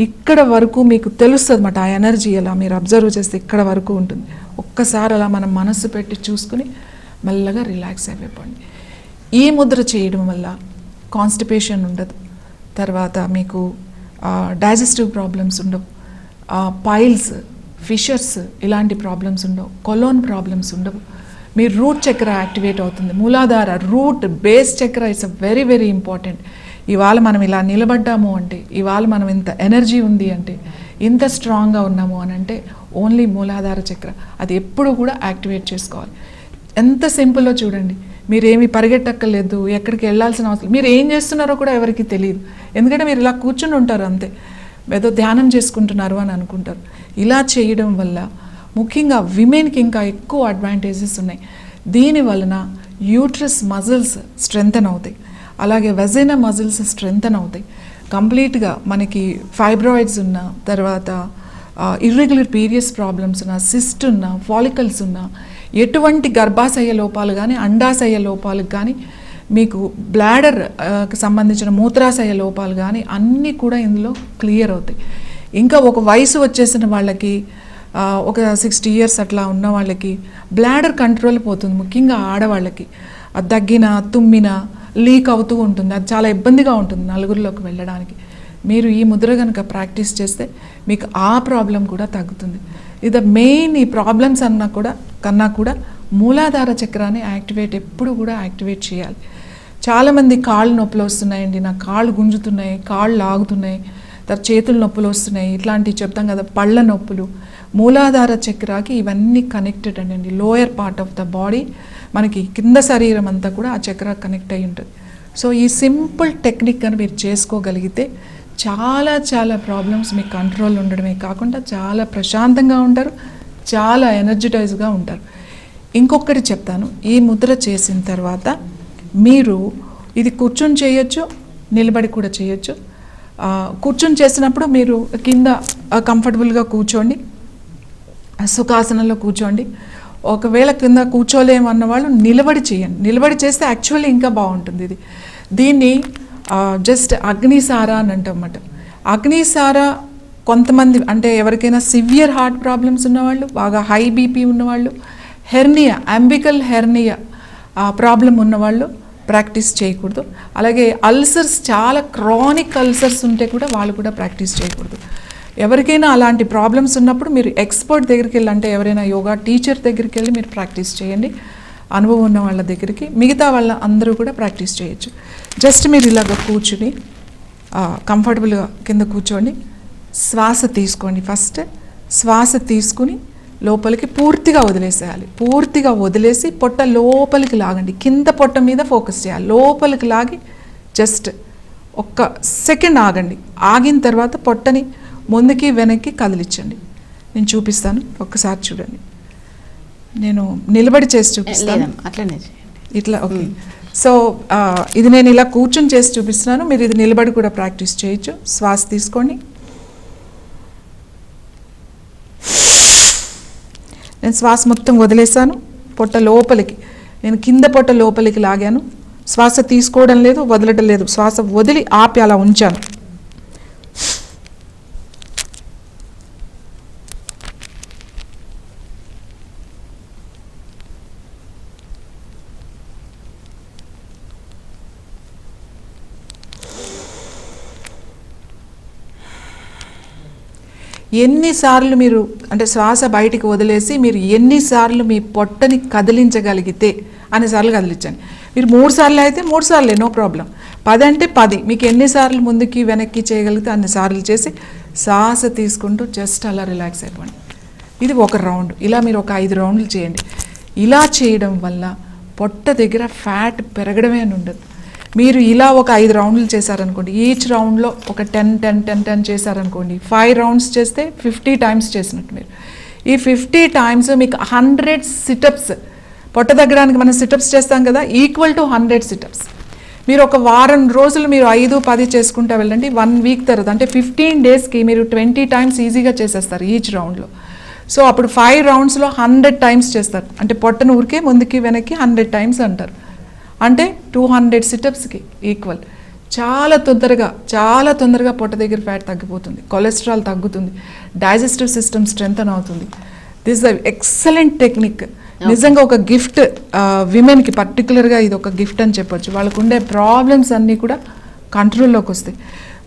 ఇక్కడ వరకు మీకు తెలుస్తుంది అన్నమాట. ఆ ఎనర్జీ ఎలా మీరు అబ్జర్వ్ చేస్తే ఇక్కడ వరకు ఉంటుంది. ఒక్కసారి అలా మనం మనస్సు పెట్టి చూసుకుని మెల్లగా రిలాక్స్ అయిపోండి. ఈ ముద్ర చేయడం వల్ల కాన్స్టిపేషన్ ఉండదు, తర్వాత మీకు డైజెస్టివ్ ప్రాబ్లమ్స్ ఉండవు, పైల్స్, ఫిషర్స్ ఇలాంటి ప్రాబ్లమ్స్ ఉండవు, కొలోన్ ప్రాబ్లమ్స్ ఉండవు. మీ రూట్ చక్ర యాక్టివేట్ అవుతుంది. మూలాధార, రూట్, బేస్ చక్ర it's a very very important. ఇవాళ మనం ఇలా నిలబడ్డాము అంటే, ఇవాళ మనం ఇంత ఎనర్జీ ఉంది అంటే, ఇంత స్ట్రాంగ్గా ఉన్నాము అని అంటే ఓన్లీ మూలాధార చక్ర. అది ఎప్పుడు కూడా యాక్టివేట్ చేసుకోవాలి. ఎంత సింపుల్లో చూడండి. మీరేమి పరిగెట్టక్కర్లేదు, ఎక్కడికి వెళ్ళాల్సిన అవసరం. మీరు ఏం చేస్తున్నారో కూడా ఎవరికి తెలియదు, ఎందుకంటే మీరు ఇలా కూర్చుని ఉంటారు అంతే, ఏదో ధ్యానం చేసుకుంటున్నారు అని అనుకుంటారు. ఇలా చేయడం వల్ల ముఖ్యంగా విమెన్కి ఇంకా ఎక్కువ అడ్వాంటేజెస్ ఉన్నాయి. దీని వలన యూట్రస్ మజిల్స్ స్ట్రెంగ్తన్ అవుతాయి, అలాగే వెజైనా మజిల్స్ స్ట్రెంగ్తన్ అవుతాయి. కంప్లీట్గా మనకి ఫైబ్రాయిడ్స్ ఉన్న, తర్వాత ఇర్రెగ్యులర్ పీరియడ్స్ ప్రాబ్లమ్స్ ఉన్న, సిస్ట్ ఉన్న, ఫాలికల్స్ ఉన్న, ఎటువంటి గర్భాశయ లోపాలు కానీ, అండాశయ లోపాలకు కానీ, మీకు బ్లాడర్ సంబంధించిన మూత్రాశయ లోపాలు కానీ అన్నీ కూడా ఇందులో క్లియర్ అవుతాయి. ఇంకా ఒక వయసు వచ్చేసిన వాళ్ళకి, ఒక 60 years అట్లా ఉన్న వాళ్ళకి బ్లాడర్ కంట్రోల్ పోతుంది. ముఖ్యంగా ఆడవాళ్ళకి దగ్గిన, తుమ్మిన, లీక్ అవుతూ ఉంటుంది. అది చాలా ఇబ్బందిగా ఉంటుంది నలుగురిలోకి వెళ్ళడానికి. మీరు ఈ ముద్ర కనుక ప్రాక్టీస్ చేస్తే మీకు ఆ ప్రాబ్లం కూడా తగ్గుతుంది. ఇది మెయిన్. ఈ ప్రాబ్లమ్స్ కన్నా కూడా మూలాధార చక్రాన్ని ఎప్పుడు కూడా యాక్టివేట్ చేయాలి. చాలామంది కాళ్ళు నొప్పులు వస్తున్నాయండి, నా కాళ్ళు గుంజుతున్నాయి, కాళ్ళు లాగుతున్నాయి, తర్వాత చేతులు నొప్పులు వస్తున్నాయి, ఇట్లాంటివి చెప్తాం కదా, పళ్ళ నొప్పులు. మూలాధార చక్రాకి ఇవన్నీ కనెక్టెడ్ అండి. Lower part of the body, మనకి కింద శరీరం అంతా కూడా ఆ చక్ర కనెక్ట్ అయి ఉంటుంది. సో ఈ సింపుల్ టెక్నిక్ అని మీరు చేసుకోగలిగితే చాలా చాలా ప్రాబ్లమ్స్ మీకు కంట్రోల్ ఉండడమే కాకుండా చాలా ప్రశాంతంగా ఉంటారు, చాలా ఎనర్జటైజ్గా ఉంటారు. ఇంకొకటి చెప్తాను, ఈ ముద్ర చేసిన తర్వాత మీరు ఇది కూర్చొని చేయొచ్చు, నిలబడి కూడా చేయొచ్చు. కూర్చొని చేసినప్పుడు మీరు కింద కంఫర్టబుల్గా కూర్చోండి, సుఖాసనంలో కూర్చోండి. ఒకవేళ కింద కూర్చోలేమన్న వాళ్ళు నిలబడి చేయండి. నిలబడి చేస్తే యాక్చువల్లీ ఇంకా బాగుంటుంది. దీన్ని జస్ట్ అగ్నిసార అని అంటామన్నమాట. అగ్నిసార కొంతమంది అంటే ఎవరికైనా సివియర్ హార్ట్ ప్రాబ్లమ్స్ ఉన్నవాళ్ళు, బాగా హై బీపీ ఉన్నవాళ్ళు, హెర్నియా, అంబికల్ హెర్నియా ప్రాబ్లం ఉన్నవాళ్ళు ప్రాక్టీస్ చేయకూడదు. అలాగే అల్సర్స్, చాలా క్రానిక్ అల్సర్స్ ఉంటే కూడా వాళ్ళు కూడా ప్రాక్టీస్ చేయకూడదు. ఎవరికైనా అలాంటి ప్రాబ్లమ్స్ ఉన్నప్పుడు మీరు ఎక్స్పర్ట్ దగ్గరికి వెళ్ళి, అంటే ఎవరైనా యోగా టీచర్ దగ్గరికి వెళ్ళి మీరు ప్రాక్టీస్ చేయండి, అనుభవం ఉన్న వాళ్ళ దగ్గరికి. మిగతా వాళ్ళ అందరూ కూడా ప్రాక్టీస్ చేయొచ్చు. జస్ట్ మీరు ఇలాగ కూర్చుని కంఫర్టబుల్గా కింద కూర్చోండి, శ్వాస తీసుకోండి. ఫస్ట్ శ్వాస తీసుకుని లోపలికి పూర్తిగా వదిలేసేయాలి. పూర్తిగా వదిలేసి పొట్ట లోపలికి లాగండి, కింద పొట్ట మీద ఫోకస్ చేయాలి. లోపలికి లాగి జస్ట్ ఒక్క సెకండ్ ఆగండి. ఆగిన తర్వాత పొట్టని ముందుకి వెనక్కి కదిలించండి. నేను చూపిస్తాను, ఒక్కసారి చూడండి. నేను నిలబడి చేసి చూపిస్తాను, అట్లనే ఇట్లా. ఓకే, సో ఇది నేను ఇలా కూర్చొని చేసి చూపిస్తున్నాను, మీరు ఇది నిలబడి కూడా ప్రాక్టీస్ చేయొచ్చు. శ్వాస తీసుకోండి. నేను శ్వాస మొత్తం వదిలేసాను, పొట్ట లోపలికి, నేను కింద పొట్ట లోపలికి లాగాను. శ్వాస తీసుకోవడం లేదు, వదలటం లేదు, శ్వాస వదిలి ఆపి అలా ఉంచాను. ఎన్నిసార్లు మీరు అంటే శ్వాస బయటికి వదిలేసి మీరు ఎన్నిసార్లు మీ పొట్టని కదిలించగలిగితే అన్నిసార్లు కదిలించండి. మీరు 3 సార్లు అయితే 3 సార్లే, నో ప్రాబ్లం. 10 అంటే 10, మీకు ఎన్నిసార్లు ముందుకి వెనక్కి చేయగలిగితే అన్నిసార్లు చేసి శ్వాస తీసుకుంటూ జస్ట్ అలా రిలాక్స్ అయిపోండి. ఇది ఒక రౌండ్. ఇలా మీరు ఒక 5 రౌండ్లు చేయండి. ఇలా చేయడం వల్ల పొట్ట దగ్గర ఫ్యాట్ పెరగడమే అని ఉండదు. మీరు ఇలా ఒక 5 రౌండ్లు చేశారనుకోండి, ఈచ్ రౌండ్లో ఒక 10 చేశారనుకోండి, 5 రౌండ్స్ చేస్తే 50 టైమ్స్ చేసినట్టు. మీరు ఈ 50 టైమ్స్ మీకు 100 సిటప్స్, పొట్ట తగ్గడానికి మనం సిటప్స్ చేస్తాం కదా, ఈక్వల్ టు 100 సిటప్స్. మీరు ఒక వారం రోజులు మీరు 5-10 చేసుకుంటూ వెళ్ళండి. 1 వీక్ తర్వాత అంటే 15 డేస్కి మీరు 20 టైమ్స్ ఈజీగా చేసేస్తారు ఈచ్ రౌండ్లో. సో అప్పుడు 5 రౌండ్స్లో 100 టైమ్స్ చేస్తారు. అంటే పొట్టను ఊరికే ముందుకి వెనక్కి 100 టైమ్స్ అంటారు. అంటే 200 సిటప్స్కి ఈక్వల్. చాలా తొందరగా పొట్ట దగ్గర ఫ్యాట్ తగ్గిపోతుంది, కొలెస్ట్రాల్ తగ్గుతుంది, డైజెస్టివ్ సిస్టమ్ స్ట్రెంథన్ అవుతుంది. This the excellent technique. నిజంగా ఒక గిఫ్ట్ విమెన్కి, పర్టికులర్గా ఇది ఒక గిఫ్ట్ అని చెప్పొచ్చు. వాళ్ళకు ఉండే ప్రాబ్లమ్స్ అన్నీ కూడా కంట్రోల్లోకి వస్తాయి.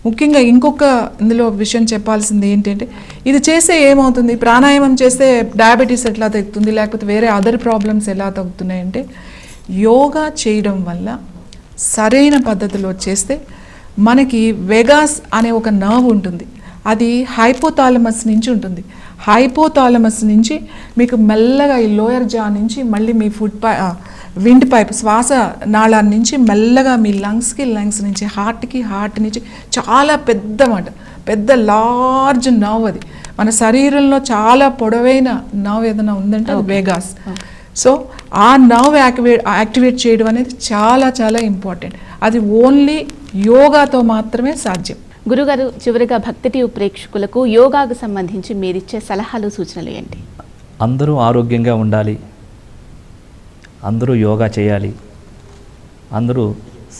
ముఖ్యంగా ఇంకొక ఇందులో విషయం చెప్పాల్సింది ఏంటంటే, ఇది చేస్తే ఏమవుతుంది, ప్రాణాయామం చేస్తే డయాబెటీస్ ఎట్లా తగ్గుతుంది, లేకపోతే వేరే అదర్ ప్రాబ్లమ్స్ ఎలా తగ్గుతున్నాయంటే, యోగా చేయడం వల్ల సరైన పద్ధతిలో చేస్తే మనకి వెగాస్ అనే ఒక నర్వ్ ఉంటుంది. అది హైపోథాలమస్ నుంచి ఉంటుంది. హైపోథాలమస్ నుంచి మీకు మెల్లగా ఈ లోయర్ జా నుంచి మళ్ళీ మీ విండ్ పైప్, శ్వాస నాళాన్ని నుంచి మెల్లగా మీ లంగ్స్కి, లంగ్స్ నుంచి హార్ట్కి, హార్ట్ నుంచి చాలా పెద్ద లార్జ్ నర్వ్. అది మన శరీరంలో చాలా పొడవైన నర్వ్ ఏదైనా ఉందంటే అది వెగాస్. సో ఆ నర్వ్ యాక్టివేట్ చేయడం అనేది చాలా ఇంపార్టెంట్. అది ఓన్లీ యోగాతో మాత్రమే సాధ్యం. గురుగారు, చివరిగా భక్తి టీవీ ప్రేక్షకులకు యోగాకు సంబంధించి మీరిచ్చే సలహాలు, సూచనలు ఏంటి? అందరూ ఆరోగ్యంగా ఉండాలి, అందరూ యోగా చేయాలి, అందరూ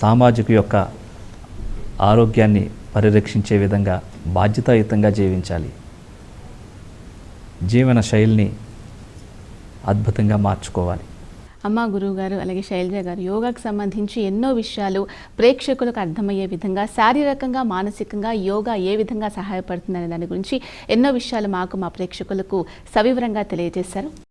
సామాజిక యొక్క ఆరోగ్యాన్ని పరిరక్షించే విధంగా బాధ్యతాయుతంగా జీవించాలి. జీవన శైలిని అద్భుతంగా మార్చుకోవాలి. అమ్మ, గురువుగారు, అలాగే శైలజ గారు, యోగాకు సంబంధించి ఎన్నో విషయాలు ప్రేక్షకులకు అర్థమయ్యే విధంగా, శారీరకంగా, మానసికంగా యోగా ఏ విధంగా సహాయపడుతుందనే దాని గురించి ఎన్నో విషయాలు మాకు, మా ప్రేక్షకులకు సవివరంగా తెలియజేశారు.